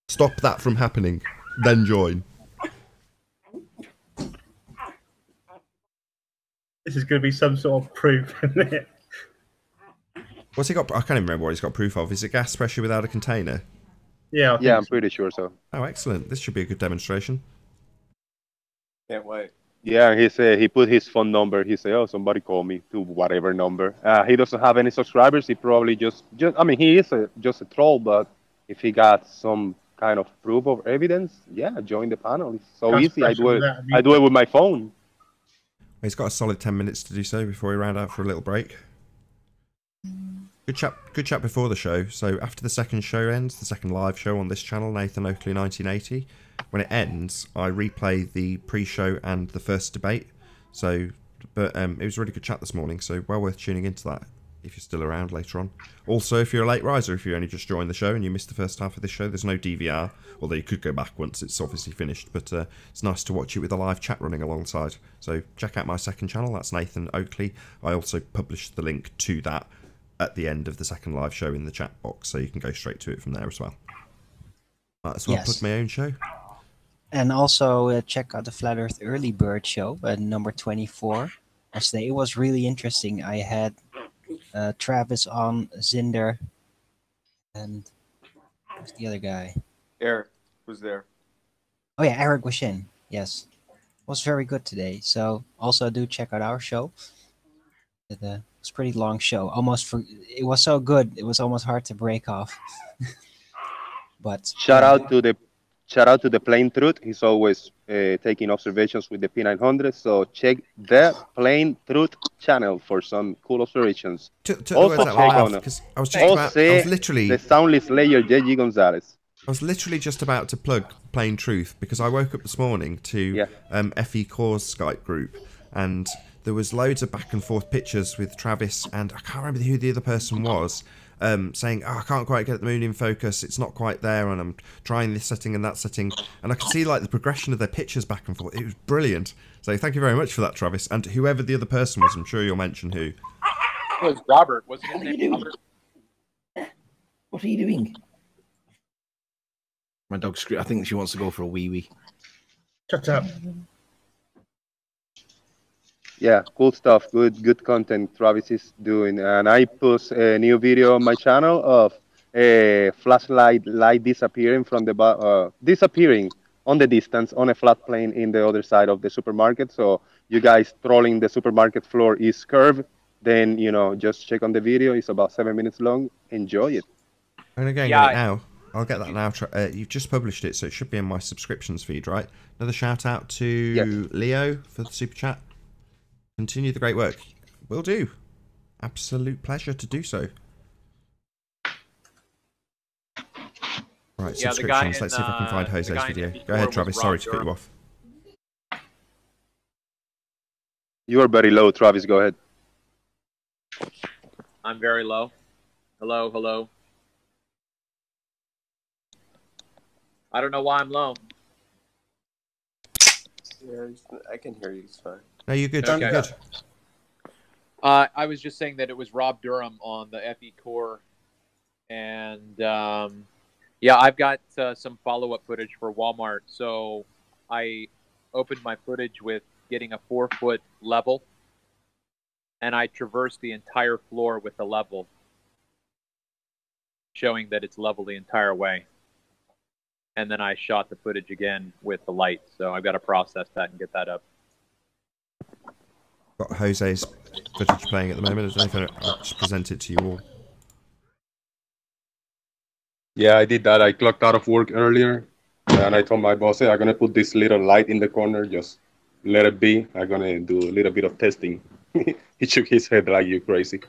Speaker 2: Stop that from happening. Then join.
Speaker 12: This is going to be some sort of proof, isn't it?
Speaker 2: What's he got? I can't even remember what he's got proof of. Is it gas pressure without a container?
Speaker 12: Yeah.
Speaker 4: Yeah, I'm pretty sure so.
Speaker 2: Oh, excellent. This should be a good demonstration.
Speaker 11: Can't wait.
Speaker 4: Yeah, he said he put his phone number. He said, "Oh, somebody call me to whatever number." He doesn't have any subscribers. He probably just I mean, he is just a troll. But if he got some kind of proof of evidence, yeah, join the panel. It's so easy. I do it with my phone.
Speaker 2: He's got a solid 10 minutes to do so before we round out for a little break. Good chat before the show. So after the second show ends, the second live show on this channel, Nathan Oakley 1980, when it ends, I replay the pre-show and the first debate. So, but it was a really good chat this morning, so well worth tuning into that if you're still around later on. Also, if you're a late riser, if you only just joined the show and you missed the first half of this show, there's no DVR, although you could go back once it's obviously finished, but it's nice to watch it with a live chat running alongside. So check out my second channel, that's Nathan Oakley. I also published the link to that at the end of the second live show in the chat box, so you can go straight to it from there as well. Might as well plug my own show.
Speaker 7: And also check out the Flat Earth Early Bird show, number 24. Yesterday, it was really interesting. I had Travis on, Zinder, and who's the other guy?
Speaker 11: Eric was there.
Speaker 7: Oh yeah, Eric was in. Yes, it was very good today. So also do check out our show. It was a pretty long show. It was so good. It was almost hard to break off. But
Speaker 4: shout out to the Plain Truth. He's always taking observations with the P900. So check the Plain Truth channel for some cool observations. Also check on
Speaker 2: I was literally
Speaker 4: the Soundless Layer JG Gonzalez.
Speaker 2: I was literally just about to plug Plain Truth because I woke up this morning to FE Core's Skype group, and there was loads of back and forth pictures with Travis and I can't remember who the other person was, saying, oh, I can't quite get the moon in focus, it's not quite there, and I'm trying this setting and that setting, and I could see like the progression of their pictures back and forth. It was brilliant. So thank you very much for that, Travis, and whoever the other person was, I'm sure you'll mention who.
Speaker 11: It was Robert. Wasn't his name Robert?
Speaker 13: What are you doing?
Speaker 3: My dog's screaming. I think she wants to go for a wee wee.
Speaker 12: Shut up.
Speaker 4: Yeah, cool stuff. Good content Travis is doing. And I post a new video on my channel of a flashlight light disappearing from the disappearing on the distance on a flat plane in the other side of the supermarket. So you guys trolling the supermarket floor is curved. Then just check on the video. It's about 7 minutes long. Enjoy it.
Speaker 2: I'm gonna go and get it now. I'll get that now. You've just published it, so it should be in my subscriptions feed, right? Another shout out to Leo for the super chat. Continue the great work. Will do. Absolute pleasure to do so. Right,
Speaker 11: Yeah, the guy
Speaker 2: subscriptions. Let's see if I can find
Speaker 11: the
Speaker 2: Jose's
Speaker 11: guy in
Speaker 2: video.
Speaker 11: MP4
Speaker 2: Go ahead,
Speaker 11: was
Speaker 2: Travis.
Speaker 11: Rob
Speaker 2: Sorry to cut
Speaker 11: Durham.
Speaker 2: you off.
Speaker 4: You are very low, Travis. Go ahead.
Speaker 11: I'm very low. Hello, hello. I don't know why I'm low.
Speaker 14: Yeah, I can hear you. It's fine.
Speaker 2: No, you're good.
Speaker 11: Okay.
Speaker 2: You're good.
Speaker 11: I was just saying that it was Rob Durham on the FE Core, and yeah, I've got some follow-up footage for Walmart. So I opened my footage with getting a 4-foot level, and I traversed the entire floor with the level, showing that it's level the entire way. And then I shot the footage again with the light. So I've got to process that and get that up.
Speaker 2: Got Jose's footage playing at the moment. I don't know if I'll just present it to you all.
Speaker 4: Yeah, I did that. I clocked out of work earlier, and I told my boss, hey, I'm going to put this little light in the corner. Just let it be. I'm going to do a little bit of testing. He shook his head like, you crazy.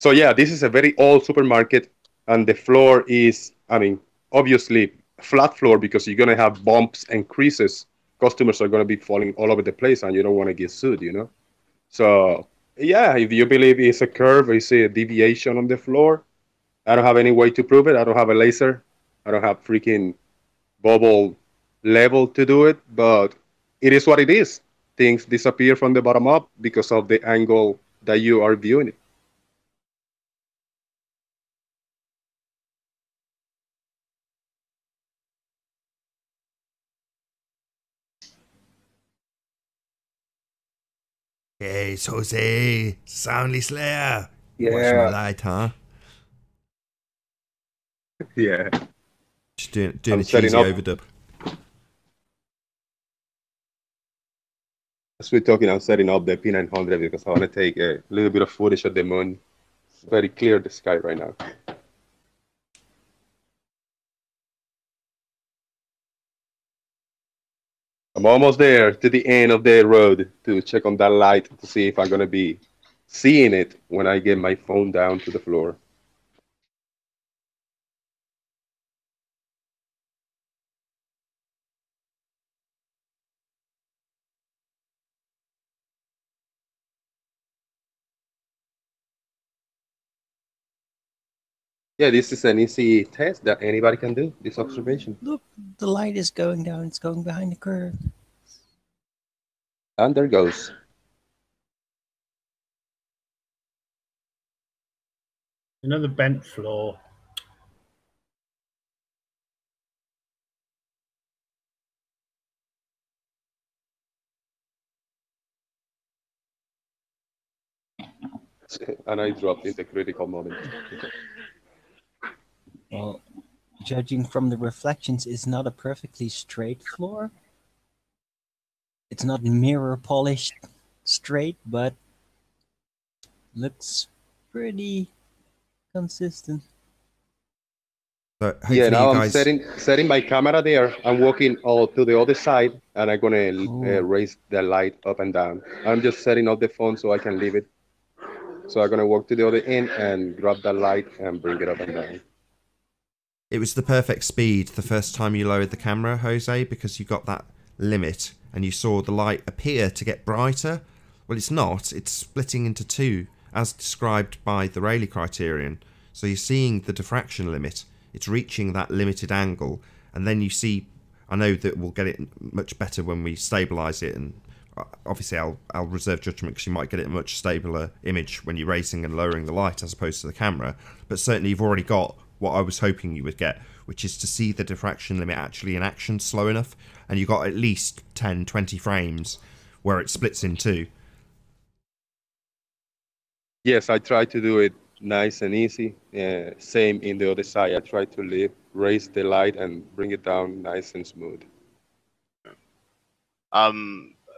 Speaker 4: So yeah, this is a very old supermarket, and the floor is, I mean, obviously flat floor because you're going to have bumps and creases. Customers are going to be falling all over the place, and you don't want to get sued, you know? So yeah, if you believe it's a curve, it's a deviation on the floor, I don't have any way to prove it. I don't have a laser. I don't have freaking bubble level to do it, but it is what it is. Things disappear from the bottom up because of the angle that you are viewing it.
Speaker 2: Hey, it's Jose, Soundly Slayer.
Speaker 4: Yeah.
Speaker 2: Watching my light, huh?
Speaker 4: Yeah.
Speaker 2: Just doing
Speaker 4: I'm
Speaker 2: a cheesy
Speaker 4: setting up.
Speaker 2: overdub.
Speaker 4: As we're talking, I'm setting up the P900 because I want to take a little bit of footage of the moon. It's very clear, the sky right now. I'm almost there to the end of the road to check on that light to see if I'm going to be seeing it when I get my phone down to the floor. Yeah, this is an easy test that anybody can do, this observation.
Speaker 7: Look, the light is going down. It's going behind the curve.
Speaker 4: And there goes.
Speaker 12: Another bent floor.
Speaker 4: And I dropped in the critical moment.
Speaker 7: Well, judging from the reflections, it's not a perfectly straight floor. It's not mirror polished straight, but looks pretty consistent.
Speaker 2: So hopefully
Speaker 4: Yeah, now
Speaker 2: you
Speaker 4: I'm
Speaker 2: guys...
Speaker 4: setting my camera there. I'm walking all to the other side, and I'm gonna raise the light up and down. I'm just setting up the phone so I can leave it. So I'm gonna walk to the other end and grab that light and bring it up and down.
Speaker 2: It was the perfect speed the first time you lowered the camera, Jose, because you got that limit and you saw the light appear to get brighter. Well, it's not. It's splitting into two, as described by the Rayleigh criterion. So you're seeing the diffraction limit. It's reaching that limited angle, and then you see... I know that we'll get it much better when we stabilise it, and obviously I'll reserve judgment because you might get it a much stabler image when you're raising and lowering the light as opposed to the camera. But certainly you've already got what I was hoping you would get, which is to see the diffraction limit actually in action slow enough, and you got at least 10-20 frames where it splits in two.
Speaker 4: Yes, I try to do it nice and easy. Same in the other side. I try to raise the light and bring it down nice and smooth.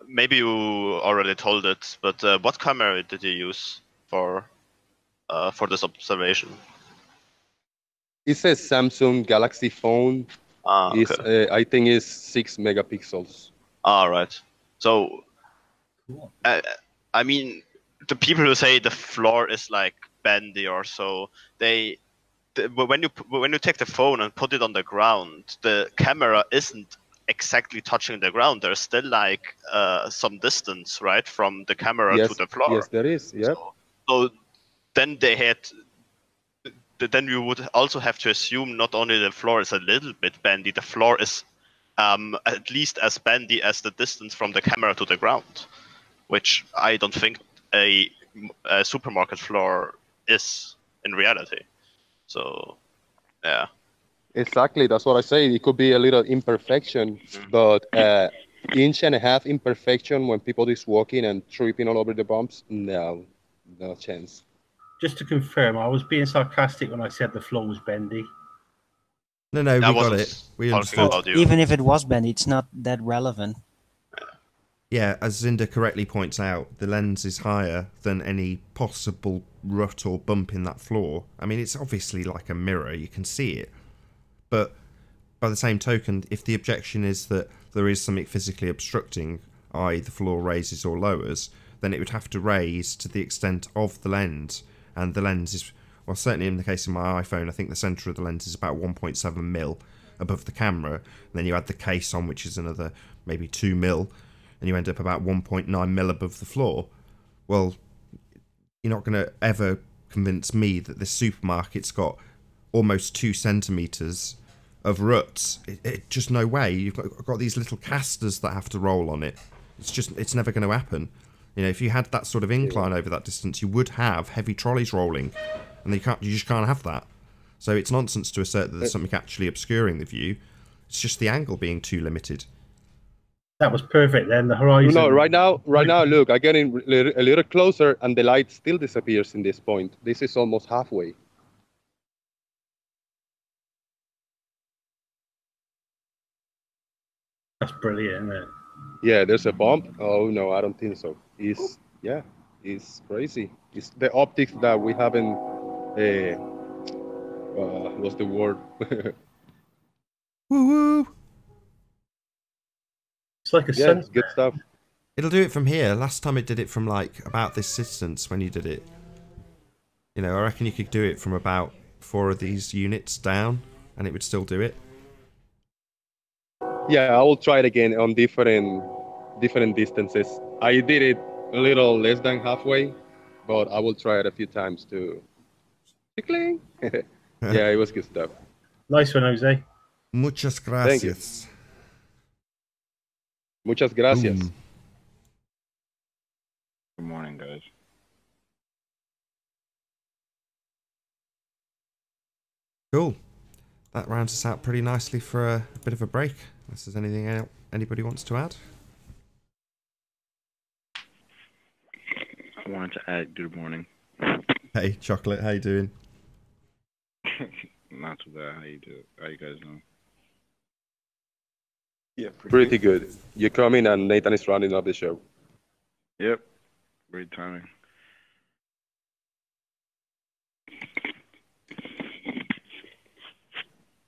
Speaker 8: Maybe you already told it, but what camera did you use for this observation?
Speaker 4: It's a Samsung Galaxy phone.
Speaker 8: Okay.
Speaker 4: I think it's 6 megapixels.
Speaker 8: All right. So, I mean, the people who say the floor is like bendy or so, they when you take the phone and put it on the ground, the camera isn't exactly touching the ground. There's still like some distance, right, from the camera to the floor.
Speaker 4: Yes, there is. Yep.
Speaker 8: So then they had. Then you would also have to assume not only the floor is a little bit bendy, the floor is at least as bendy as the distance from the camera to the ground, which I don't think a supermarket floor is in reality. So, yeah.
Speaker 4: Exactly, that's what I say. It could be a little imperfection, but inch and a half imperfection when people is walking and tripping all over the bumps, no chance.
Speaker 12: Just to confirm, I was being sarcastic when I said the floor was bendy.
Speaker 2: No, we got it. We understood.
Speaker 7: Even if it was bendy, it's not that relevant.
Speaker 2: Yeah, as Zinda correctly points out, the lens is higher than any possible rut or bump in that floor. I mean, it's obviously like a mirror, you can see it. But by the same token, if the objection is that there is something physically obstructing, i.e. the floor raises or lowers, then it would have to raise to the extent of the lens. And the lens is, well, certainly in the case of my iPhone, I think the centre of the lens is about 1.7 mil above the camera. And then you add the case on, which is another maybe 2 mil, and you end up about 1.9 mil above the floor. Well, you're not going to ever convince me that this supermarket's got almost 2 centimetres of ruts. Just no way. You've got these little casters that have to roll on it. It's never going to happen. You know, if you had that sort of incline over that distance, you would have heavy trolleys rolling, and you just can't have that. So it's nonsense to assert that there's something actually obscuring the view. It's just the angle being too limited.
Speaker 12: That was perfect then, the horizon.
Speaker 4: No, right now, look, I get in a little closer, and the light still disappears in this point. This is almost halfway.
Speaker 12: That's brilliant, isn't it?
Speaker 4: Yeah, there's a bump. Oh no, I don't think so. It's crazy. It's the optics that we haven't. What's the word?
Speaker 2: Woo woo.
Speaker 12: It's like a
Speaker 4: it's good stuff.
Speaker 2: It'll do it from here. Last time it did it from like about this distance when you did it. You know, I reckon you could do it from about 4 of these units down, and it would still do it.
Speaker 4: Yeah, I will try it again on different distances. I did it a little less than halfway, but I will try it a few times to. Yeah, it was good stuff.
Speaker 12: Nice one, Jose.
Speaker 2: Muchas gracias.
Speaker 4: Muchas gracias.
Speaker 15: Good morning, guys.
Speaker 2: Cool. That rounds us out pretty nicely for a bit of a break. Unless there's anything else anybody wants to add.
Speaker 15: I wanted to add good morning.
Speaker 2: Hey, Chocolate, how you doing?
Speaker 15: Not too bad. How you guys doing?
Speaker 4: Yeah, pretty good. You come in and Nathan is running up the show.
Speaker 15: Yep. Great timing.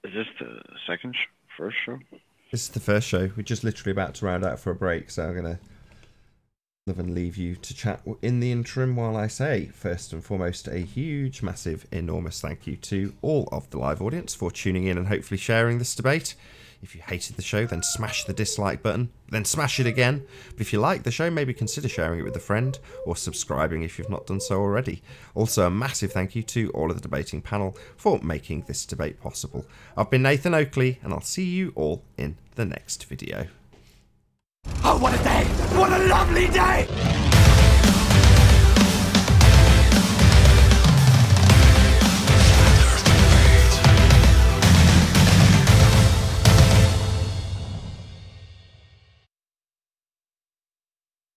Speaker 15: Is this the first show?
Speaker 2: This is the first show. We're just literally about to round out for a break, so I'm going to live and leave you to chat in the interim while I say, first and foremost, a huge, massive, enormous thank you to all of the live audience for tuning in and hopefully sharing this debate. If you hated the show, then smash the dislike button, then smash it again. But if you like the show, maybe consider sharing it with a friend or subscribing if you've not done so already. Also, a massive thank you to all of the debating panel for making this debate possible. I've been Nathan Oakley, and I'll see you all in the next video.
Speaker 1: Oh, what a day! What a lovely day!